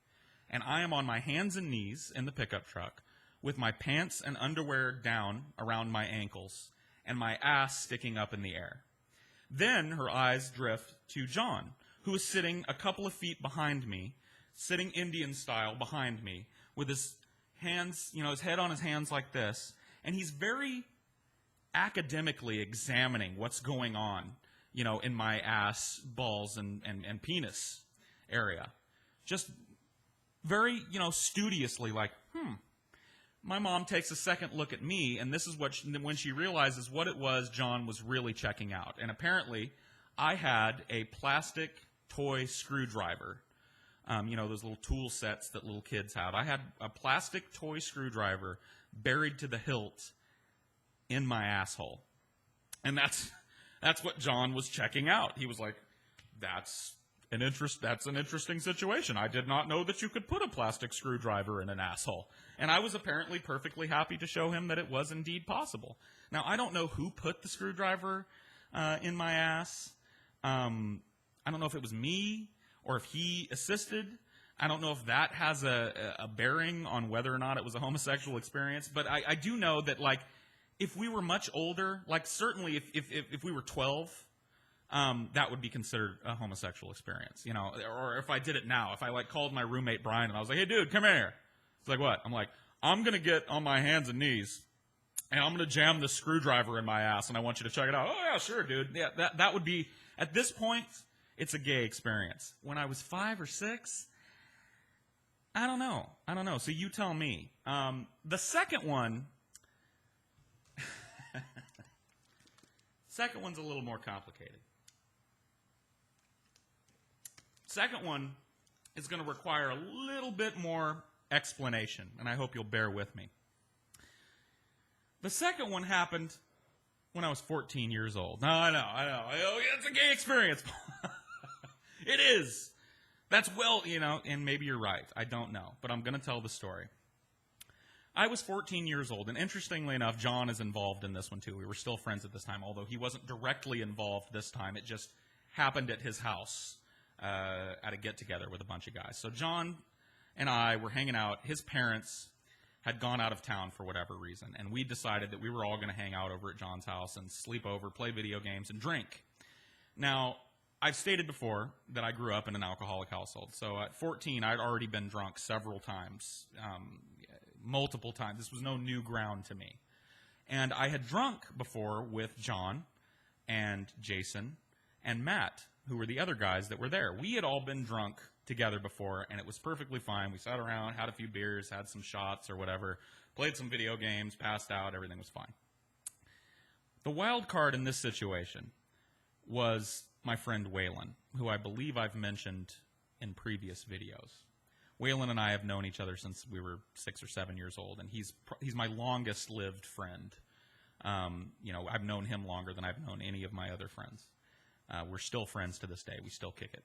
Speaker 1: And I am on my hands and knees in the pickup truck with my pants and underwear down around my ankles. and my ass sticking up in the air. Then her eyes drift to John, who is sitting a couple of feet behind me, sitting Indian style behind me, with his hands, his head on his hands like this, and he's very academically examining what's going on, in my ass, balls, and penis area. Just very, studiously like, My mom takes a second look at me, and this is when she realizes what it was John was really checking out. And apparently, I had a plastic toy screwdriver. Those little tool sets that little kids have. I had a plastic toy screwdriver buried to the hilt in my asshole. And that's what John was checking out. He was like, that's an interesting situation. I did not know that you could put a plastic screwdriver in an asshole. And I was apparently perfectly happy to show him that it was indeed possible. Now, I don't know who put the screwdriver in my ass. I don't know if it was me or if he assisted. I don't know if that has a bearing on whether or not it was a homosexual experience. But I do know that, if we were much older, certainly if we were 12, that would be considered a homosexual experience, or if I did it now, if I called my roommate Brian and I was like, hey dude, come here. It's like, what? I'm like, I'm going to get on my hands and knees and I'm going to jam this screwdriver in my ass and I want you to check it out. Oh yeah, sure dude. Yeah, that would be, at this point, it's a gay experience. When I was 5 or 6, I don't know. So you tell me. The second one, second one's a little more complicated. Second one is going to require a little bit more explanation, and I hope you'll bear with me. The second one happened when I was 14 years old. No, I know. Oh, yeah, it's a gay experience. It is. That's and maybe you're right. I don't know, but I'm going to tell the story. I was 14 years old, and interestingly enough, John is involved in this one too. We were still friends at this time, although he wasn't directly involved this time. It just happened at his house. At a get-together with a bunch of guys. So John and I were hanging out. His parents had gone out of town for whatever reason, and we decided that we were all going to hang out over at John's house and sleep over, play video games, and drink. Now, I've stated before that I grew up in an alcoholic household. So at 14, I'd already been drunk several times, multiple times. This was no new ground to me. And I had drunk before with John and Jason and Matt, who were the other guys that were there. We had all been drunk together before, and it was perfectly fine. We sat around, had a few beers, had some shots or whatever, played some video games, passed out, everything was fine. The wild card in this situation was my friend Waylon, who I believe I've mentioned in previous videos. Waylon and I have known each other since we were 6 or 7 years old, and he's my longest-lived friend. I've known him longer than I've known any of my other friends. We're still friends to this day. We still kick it.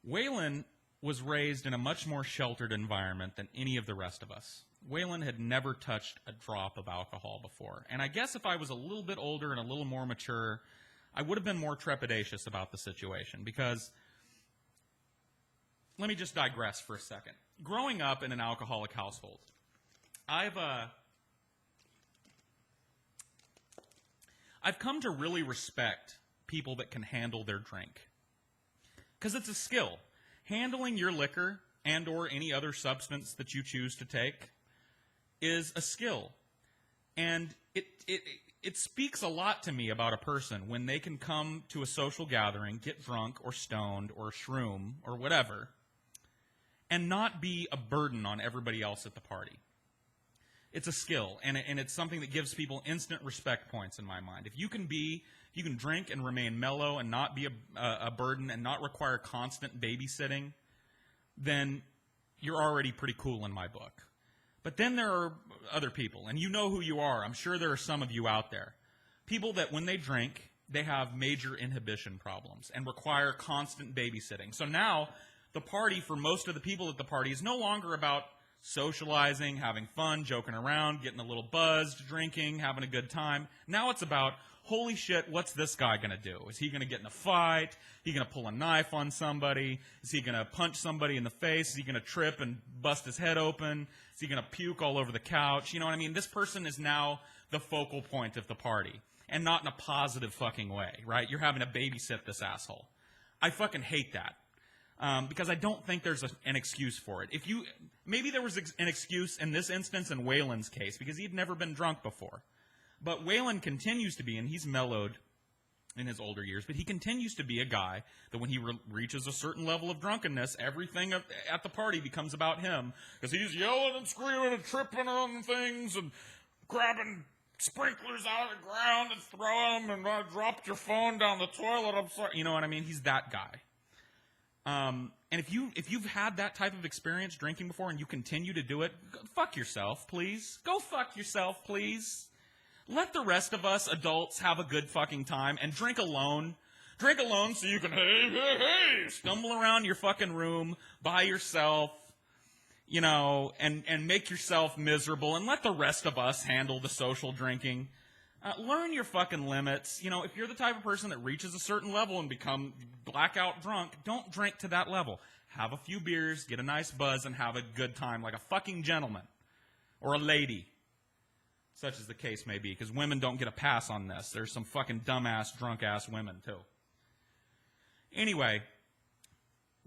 Speaker 1: Waylon was raised in a much more sheltered environment than any of the rest of us. Waylon had never touched a drop of alcohol before. And I guess if I was a little bit older and a little more mature, I would have been more trepidatious about the situation. Because, let me just digress for a second. Growing up in an alcoholic household, I've come to really respect people that can handle their drink. Because it's a skill. Handling your liquor and or any other substance that you choose to take is a skill. And it speaks a lot to me about a person when they can come to a social gathering, get drunk or stoned or shroom or whatever, and not be a burden on everybody else at the party. It's a skill, and it's something that gives people instant respect points in my mind. If you can drink and remain mellow and not be a burden and not require constant babysitting, then you're already pretty cool in my book. But then there are other people, and you know who you are. I'm sure there are some of you out there. People that when they drink, they have major inhibition problems and require constant babysitting. So now the party, for most of the people at the party, is no longer about socializing, having fun, joking around, getting a little buzzed, drinking, having a good time. Now it's about holy shit, what's this guy going to do? Is he going to get in a fight? Is he going to pull a knife on somebody? Is he going to punch somebody in the face? Is he going to trip and bust his head open? Is he going to puke all over the couch? You know what I mean? This person is now the focal point of the party, and not in a positive fucking way, right? You're having to babysit this asshole. I fucking hate that. Because I don't think there's an excuse for it. Maybe there was an excuse in this instance in Waylon's case, because he'd never been drunk before. But Waylon continues to be, and he's mellowed in his older years, but he continues to be a guy that when he reaches a certain level of drunkenness, everything at the party becomes about him, because he's yelling and screaming and tripping on things and grabbing sprinklers out of the ground and throwing them, and I dropped your phone down the toilet, I'm sorry. You know what I mean? He's that guy. And if you've had that type of experience drinking before and you continue to do it, fuck yourself, please. Go fuck yourself, please. Let the rest of us adults have a good fucking time and drink alone. Drink alone so you can, hey, stumble around your fucking room by yourself, you know, and make yourself miserable, and let the rest of us handle the social drinking. Learn your fucking limits. You know, if you're the type of person that reaches a certain level and become blackout drunk, don't drink to that level. Have a few beers, get a nice buzz, and have a good time like a fucking gentleman. Or a lady. Such as the case may be, because women don't get a pass on this. There's some fucking dumbass, drunk-ass women, too. Anyway,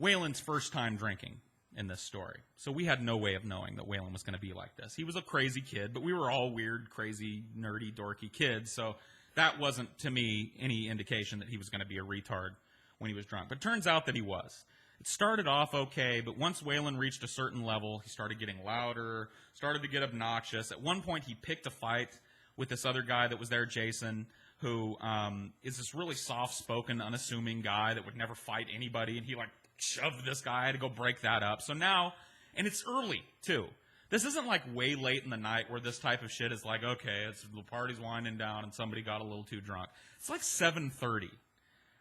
Speaker 1: Waylon's first time drinking in this story. So we had no way of knowing that Waylon was going to be like this. He was a crazy kid, but we were all weird, crazy, nerdy, dorky kids, so that wasn't, to me, any indication that he was going to be a retard when he was drunk. But it turns out that he was. It started off okay, but once Waylon reached a certain level, he started getting louder, started to get obnoxious. At one point, he picked a fight with this other guy that was there, Jason, who is this really soft-spoken, unassuming guy that would never fight anybody, and he, like, shoved this guy. I had to go break that up. So now, and it's early, too. This isn't like way late in the night where this type of shit is like, okay, the party's winding down and somebody got a little too drunk. It's like 7:30,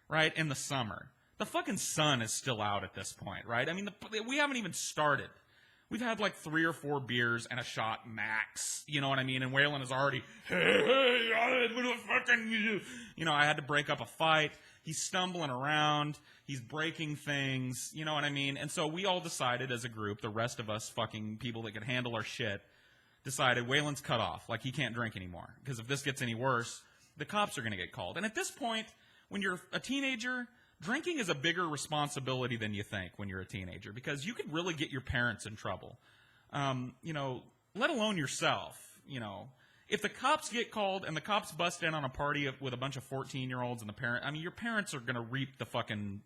Speaker 1: right, in the summer. The fucking sun is still out at this point, right? I mean, we haven't even started. We've had like 3 or 4 beers and a shot max, you know what I mean? And Waylon is already, hey, you know, I had to break up a fight. He's stumbling around. He's breaking things, you know what I mean? And so we all decided as a group, the rest of us fucking people that could handle our shit, decided Waylon's cut off. Like, he can't drink anymore. Because if this gets any worse, the cops are going to get called. And at this point, when you're a teenager, drinking is a bigger responsibility than you think when you're a teenager. Because you could really get your parents in trouble. You know, let alone yourself, you know. If the cops get called and the cops bust in on a party with a bunch of 14-year-olds and your parents are going to reap the fucking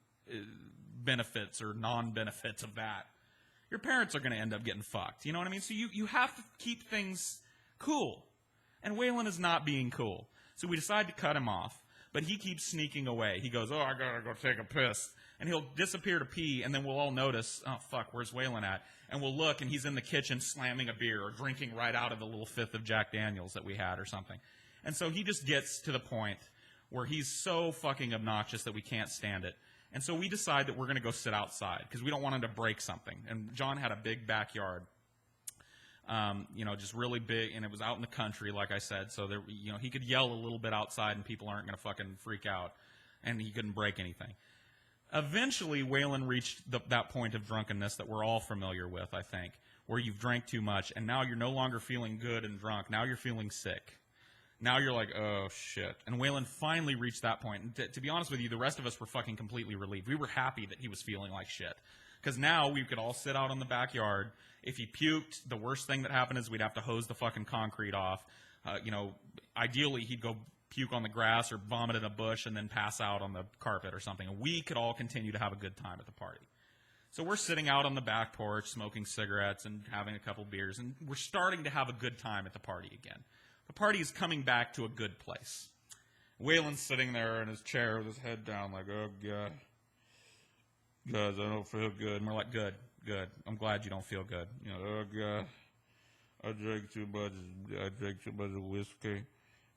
Speaker 1: benefits or non-benefits of that. Your parents are going to end up getting fucked. You know what I mean? So you have to keep things cool. And Waylon is not being cool. So we decide to cut him off. But he keeps sneaking away. He goes, oh, I got to go take a piss. And he'll disappear to pee, and then we'll all notice, oh, fuck, where's Waylon at? And we'll look, and he's in the kitchen slamming a beer or drinking right out of the little fifth of Jack Daniels that we had or something. And so he just gets to the point where he's so fucking obnoxious that we can't stand it. And so we decide that we're going to go sit outside because we don't want him to break something. And John had a big backyard, you know, just really big, and it was out in the country, like I said. So there, you know, he could yell a little bit outside, and people aren't going to fucking freak out, and he couldn't break anything. Eventually, Waylon reached that point of drunkenness that we're all familiar with, I think, where you've drank too much, and now you're no longer feeling good and drunk. Now you're feeling sick. Now you're like, oh, shit. And Waylon finally reached that point. And to be honest with you, the rest of us were fucking completely relieved. We were happy that he was feeling like shit. Because now we could all sit out in the backyard. If he puked, the worst thing that happened is we'd have to hose the fucking concrete off. You know, ideally, he'd go puke on the grass or vomit in a bush and then pass out on the carpet or something. And we could all continue to have a good time at the party. So we're sitting out on the back porch, smoking cigarettes and having a couple beers. And we're starting to have a good time at the party again. The party is coming back to a good place. Waylon's sitting there in his chair with his head down like, oh, God. Guys, I don't feel good. And we're like, good, good. I'm glad you don't feel good. You know, oh, God. I drank too much of whiskey.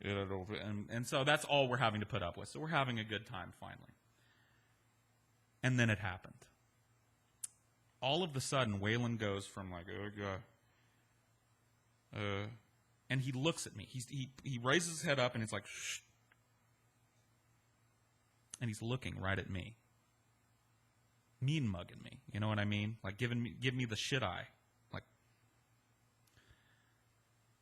Speaker 1: And I don't feel, and so that's all we're having to put up with. So we're having a good time finally. And then it happened. All of a sudden, Waylon goes from like, oh, God. And he looks at me. He raises his head up and he's like, shh. and he's looking right at me. Mean mugging me. You know what I mean? Like give me the shit eye. Like,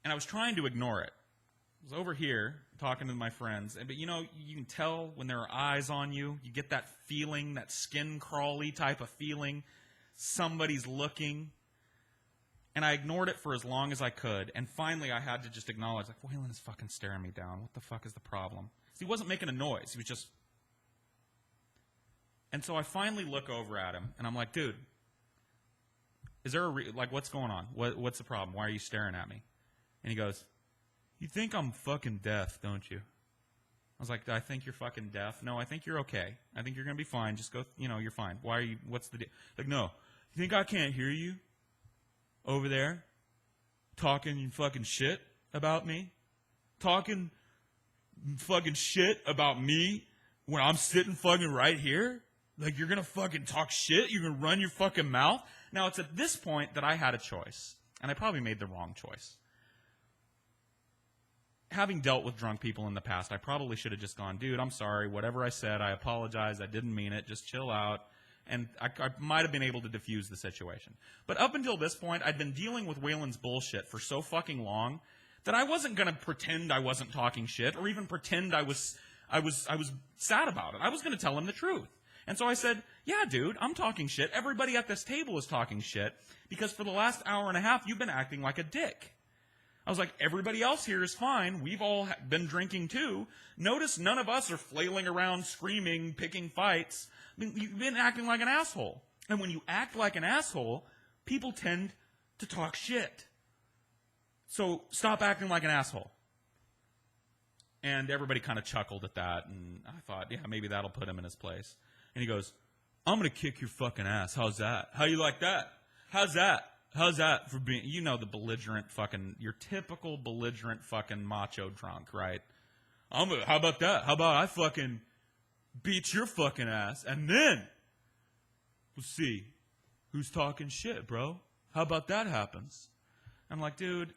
Speaker 1: and I was trying to ignore it. I was over here talking to my friends, but you know, you can tell when there are eyes on you. You get that feeling, that skin crawly type of feeling. Somebody's looking. And I ignored it for as long as I could, and finally I had to just acknowledge, like, Waylon is fucking staring me down. What the fuck is the problem? He wasn't making a noise. He was just... And so I finally look over at him, and I'm like, dude, is there like, what's going on? What's the problem? Why are you staring at me? And he goes, you think I'm fucking deaf, don't you? I was like, I think you're fucking deaf. No, I think you're okay. I think you're going to be fine. Just go, you know, you're fine. Why are you, what's the deal? Like, no. You think I can't hear you? Over there, talking fucking shit about me? Talking fucking shit about me when I'm sitting fucking right here? Like, you're gonna fucking talk shit? You're gonna run your fucking mouth? Now, it's at this point that I had a choice, and I probably made the wrong choice. Having dealt with drunk people in the past, I probably should have just gone, dude, I'm sorry, whatever I said, I apologize, I didn't mean it, just chill out. And I might have been able to diffuse the situation. But up until this point, I'd been dealing with Waylon's bullshit for so fucking long that I wasn't going to pretend I wasn't talking shit or even pretend I was sad about it. I was going to tell him the truth. And so I said, yeah, dude, I'm talking shit. Everybody at this table is talking shit because for the last hour and a half, you've been acting like a dick. I was like, everybody else here is fine. We've all been drinking too. Notice none of us are flailing around, screaming, picking fights. I mean, you've been acting like an asshole. And when you act like an asshole, people tend to talk shit. So stop acting like an asshole. And everybody kind of chuckled at that. And I thought, yeah, maybe that'll put him in his place. And he goes, I'm going to kick your fucking ass. How's that? How you like that? How's that? How's that for being, you know, the belligerent fucking, your typical belligerent fucking macho drunk, right? How about that? How about I fucking beat your fucking ass, and then we'll see who's talking shit, bro. How about that happens? I'm like, dude,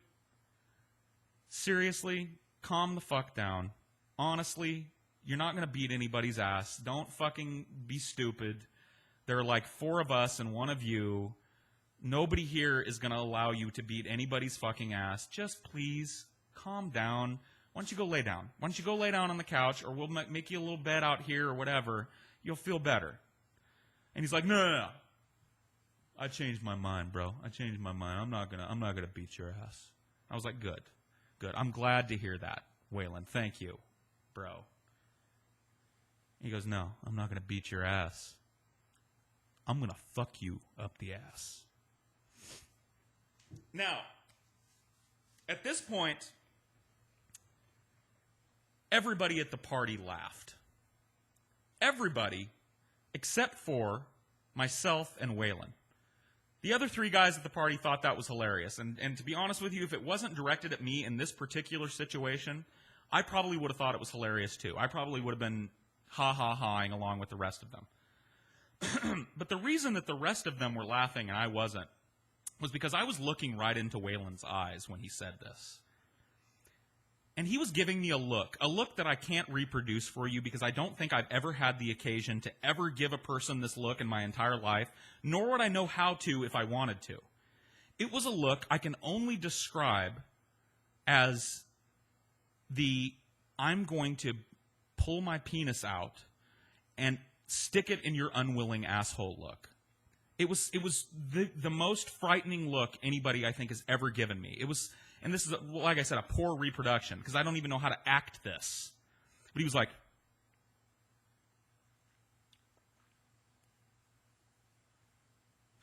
Speaker 1: seriously, calm the fuck down. Honestly, you're not going to beat anybody's ass. Don't fucking be stupid. There are like 4 of us and 1 of you. Nobody here is going to allow you to beat anybody's fucking ass. Just please calm down. Why don't you go lay down? Why don't you go lay down on the couch, or we'll make you a little bed out here or whatever. You'll feel better. And he's like, no. I changed my mind, bro. I changed my mind. I'm not gonna beat your ass. I was like, good. I'm glad to hear that, Waylon. Thank you, bro. He goes, no, I'm not gonna beat your ass. I'm gonna fuck you up the ass. Now, at this point, everybody at the party laughed. Everybody except for myself and Waylon. The other 3 guys at the party thought that was hilarious. And to be honest with you, if it wasn't directed at me in this particular situation, I probably would have thought it was hilarious too. I probably would have been ha-ha-haing along with the rest of them. But the reason that the rest of them were laughing and I wasn't was because I was looking right into Waylon's eyes when he said this. And he was giving me a look that I can't reproduce for you because I don't think I've ever had the occasion to ever give a person this look in my entire life, nor would I know how to if I wanted to. It was a look I can only describe as the I'm going to pull my penis out and stick it in your unwilling asshole look. It was the most frightening look anybody, I think, has ever given me. It was... And this is, like I said, a poor reproduction, because I don't even know how to act this. But he was like,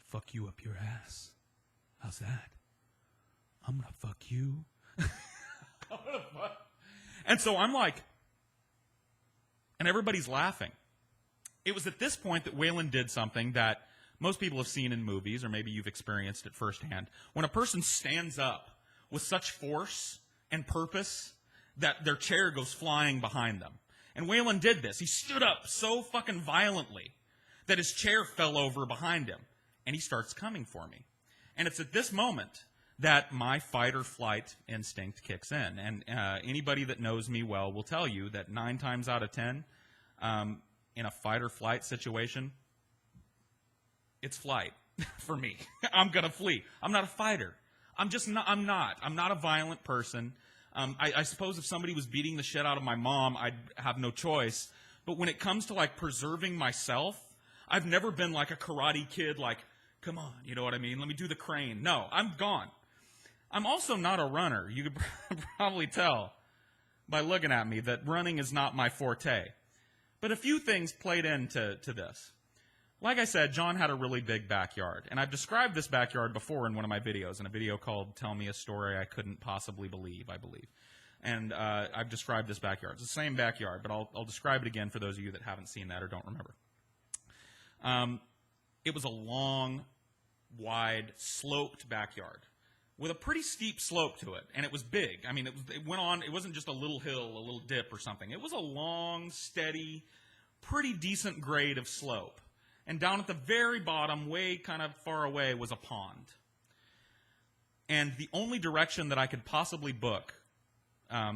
Speaker 1: fuck you up your ass. How's that? I'm going to fuck you. And so I'm like, and everybody's laughing. It was at this point that Waylon did something that most people have seen in movies, or maybe you've experienced it firsthand. When a person stands up with such force and purpose that their chair goes flying behind them. And Waylon did this. He stood up so fucking violently that his chair fell over behind him. And he starts coming for me. And it's at this moment that my fight or flight instinct kicks in. And anybody that knows me well will tell you that 9 times out of 10, in a fight or flight situation, it's flight for me. I'm going to flee. I'm not a fighter. I'm not a violent person. I suppose if somebody was beating the shit out of my mom, I'd have no choice. But when it comes to, like, preserving myself, I've never been like a karate kid, like, come on, you know what I mean? Let me do the crane. No, I'm gone. I'm also not a runner. You could probably tell by looking at me that running is not my forte. But a few things played into this. Like I said, John had a really big backyard. And I've described this backyard before in one of my videos, in a video called Tell Me a Story I Couldn't Possibly Believe, I believe. And I've described this backyard. It's the same backyard, but I'll describe it again for those of you that haven't seen that or don't remember. It was a long, wide, sloped backyard with a pretty steep slope to it, and it was big. I mean, it went on. It wasn't just a little hill, a little dip or something. It was a long, steady, pretty decent grade of slope. And down at the very bottom, way kind of far away, was a pond. And the only direction that I could possibly book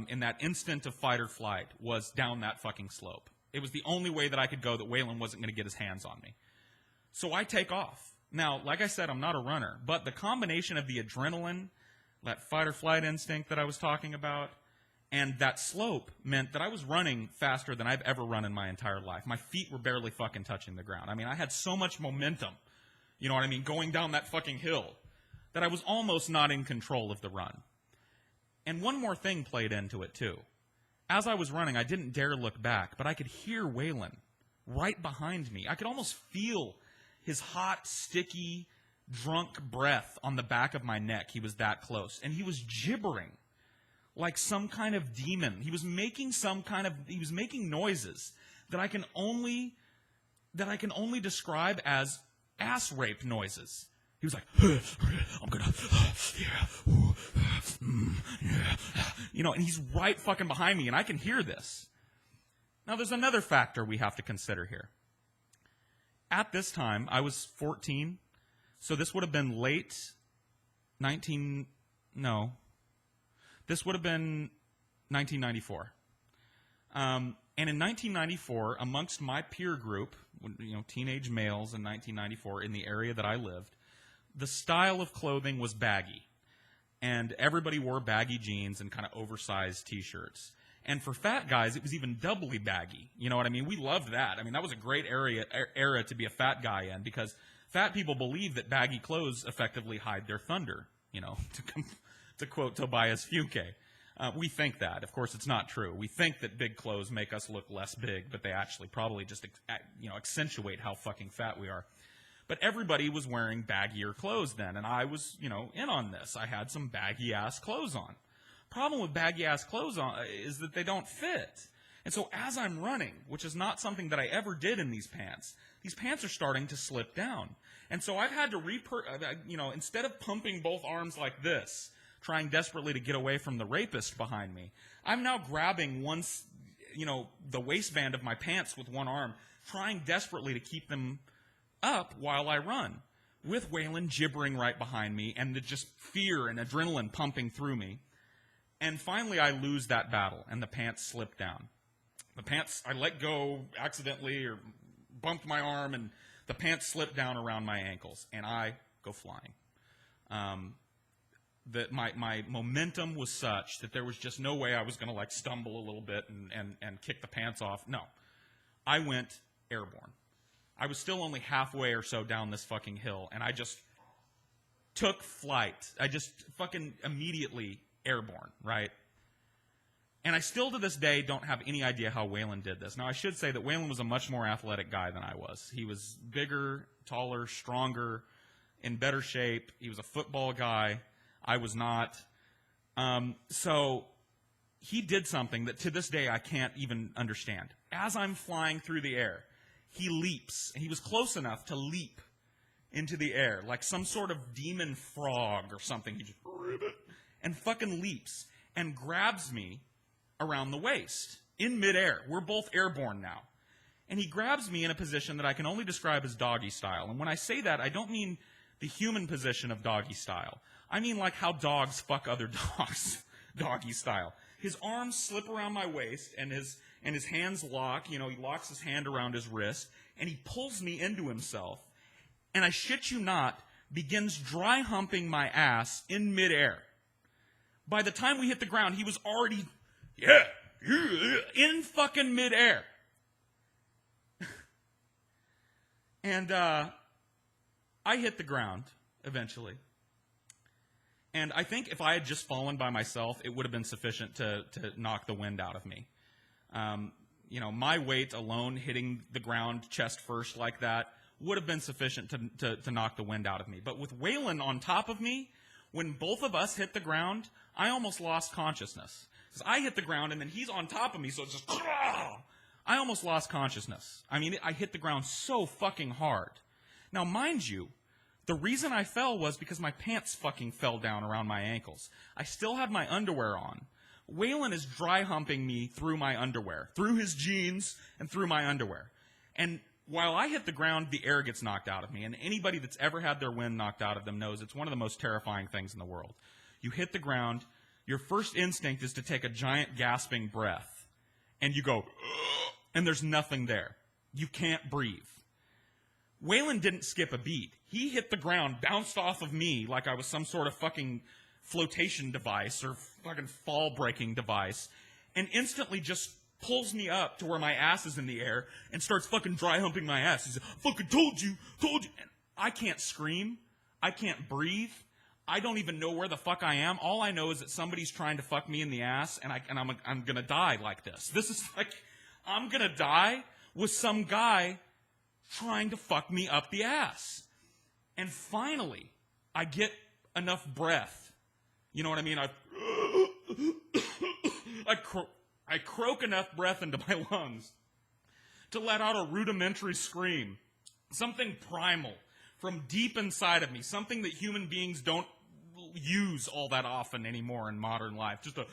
Speaker 1: in that instant of fight or flight was down that fucking slope. It was the only way that I could go that Waylon wasn't going to get his hands on me. So I take off. Now, like I said, I'm not a runner, but the combination of the adrenaline, that fight or flight instinct that I was talking about, and that slope meant that I was running faster than I've ever run in my entire life. My feet were barely fucking touching the ground. I mean, I had so much momentum, you know what I mean, going down that fucking hill, that I was almost not in control of the run. And one more thing played into it, too. As I was running, I didn't dare look back, but I could hear Waylon right behind me. I could almost feel his hot, sticky, drunk breath on the back of my neck. He was that close. And he was gibbering like some kind of demon. He was making noises that I can only describe as ass rape noises. He was like, I'm gonna, you know, and he's right fucking behind me, and I can hear this. Now, there's another factor we have to consider here. At this time, I was 14, so this would have been this would have been 1994. And in 1994, amongst my peer group, you know, teenage males in 1994 in the area that I lived, the style of clothing was baggy. And everybody wore baggy jeans and kind of oversized T-shirts. And for fat guys, it was even doubly baggy. You know what I mean? We loved that. I mean, that was a great era to be a fat guy in, because fat people believe that baggy clothes effectively hide their thunder, you know, to quote Tobias Funke. We think that. Of course, it's not true. We think that big clothes make us look less big, but they actually probably just accentuate how fucking fat we are. But everybody was wearing baggier clothes then, and I was, you know, in on this. I had some baggy-ass clothes on. Problem with baggy-ass clothes on is that they don't fit. And so as I'm running, which is not something that I ever did in these pants are starting to slip down. And so I've had to, instead of pumping both arms like this, trying desperately to get away from the rapist behind me, I'm now grabbing the waistband of my pants with one arm, trying desperately to keep them up while I run, with Waylon gibbering right behind me and the just fear and adrenaline pumping through me. And finally, I lose that battle, and the pants slip down. I let go accidentally or bumped my arm, and the pants slip down around my ankles, and I go flying. My momentum was such that there was just no way I was going to, like, stumble a little bit and kick the pants off. No. I went airborne. I was still only halfway or so down this fucking hill, and I just took flight. I just fucking immediately airborne, right? And I still to this day don't have any idea how Waylon did this. Now, I should say that Waylon was a much more athletic guy than I was. He was bigger, taller, stronger, in better shape. He was a football guy. I was not. So he did something that to this day I can't even understand. As I'm flying through the air, he leaps. He was close enough to leap into the air like some sort of demon frog or something. He just and fucking leaps and grabs me around the waist in midair. We're both airborne now. And he grabs me in a position that I can only describe as doggy style. And when I say that, I don't mean the human position of doggy style. I mean like how dogs fuck other dogs, doggy style. His arms slip around my waist, and and his hands lock. He locks his hand around his wrist, and he pulls me into himself. And I shit you not, begins dry humping my ass in midair. By the time we hit the ground, he was already, in fucking midair. And I hit the ground eventually. And I think if I had just fallen by myself, it would have been sufficient to knock the wind out of me. My weight alone hitting the ground chest first like that would have been sufficient to knock the wind out of me. But with Waylon on top of me, when both of us hit the ground, I almost lost consciousness. Because I hit the ground and then he's on top of me, so it's just... I almost lost consciousness. I mean, I hit the ground so fucking hard. Now, mind you, the reason I fell was because my pants fucking fell down around my ankles. I still had my underwear on. Waylon is dry humping me through my underwear, through his jeans and through my underwear. And while I hit the ground, the air gets knocked out of me. And anybody that's ever had their wind knocked out of them knows it's one of the most terrifying things in the world. You hit the ground, your first instinct is to take a giant gasping breath. And you go, ugh, and there's nothing there. You can't breathe. Waylon didn't skip a beat. He hit the ground, bounced off of me like I was some sort of fucking flotation device or fucking fall-breaking device, and instantly just pulls me up to where my ass is in the air and starts fucking dry humping my ass. He's like, fucking told you. And I can't scream. I can't breathe. I don't even know where the fuck I am. All I know is that somebody's trying to fuck me in the ass, and I'm gonna die like this. This is like, I'm gonna die with some guy trying to fuck me up the ass. And finally, I get enough breath. You know what I mean? I croak enough breath into my lungs to let out a rudimentary scream. Something primal from deep inside of me. Something that human beings don't use all that often anymore in modern life. Just a...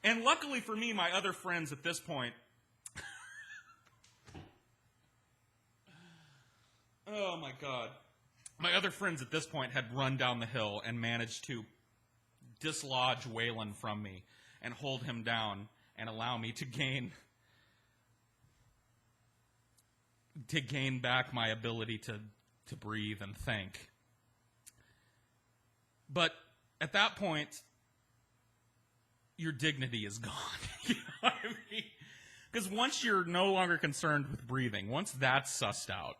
Speaker 1: And luckily for me, my other friends at this point... Oh, my God. My other friends at this point had run down the hill and managed to dislodge Waylon from me and hold him down and allow me to gain back my ability to breathe and think. But at that point, your dignity is gone. You know what I mean? Because once you're no longer concerned with breathing, once that's sussed out,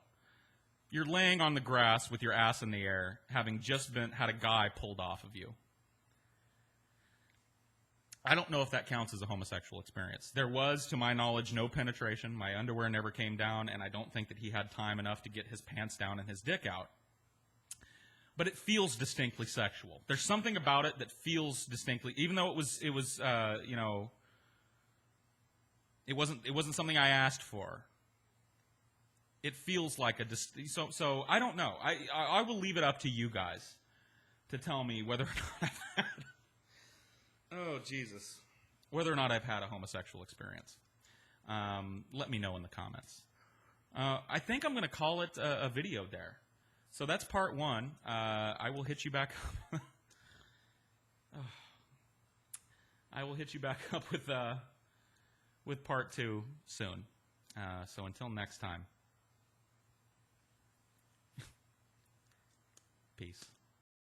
Speaker 1: you're laying on the grass with your ass in the air, having just had a guy pulled off of you. I don't know if that counts as a homosexual experience. There was, to my knowledge, no penetration. My underwear never came down, and I don't think that he had time enough to get his pants down and his dick out. But it feels distinctly sexual. There's something about it that feels distinctly, even though it wasn't something I asked for. It feels like so I don't know. I will leave it up to you guys to tell me whether or not I've had whether or not I've had a homosexual experience. Let me know in the comments. I think I'm going to call it a video dare. So that's part one. I will hit you back up. I will hit you back up with part two soon. So until next time. Peace.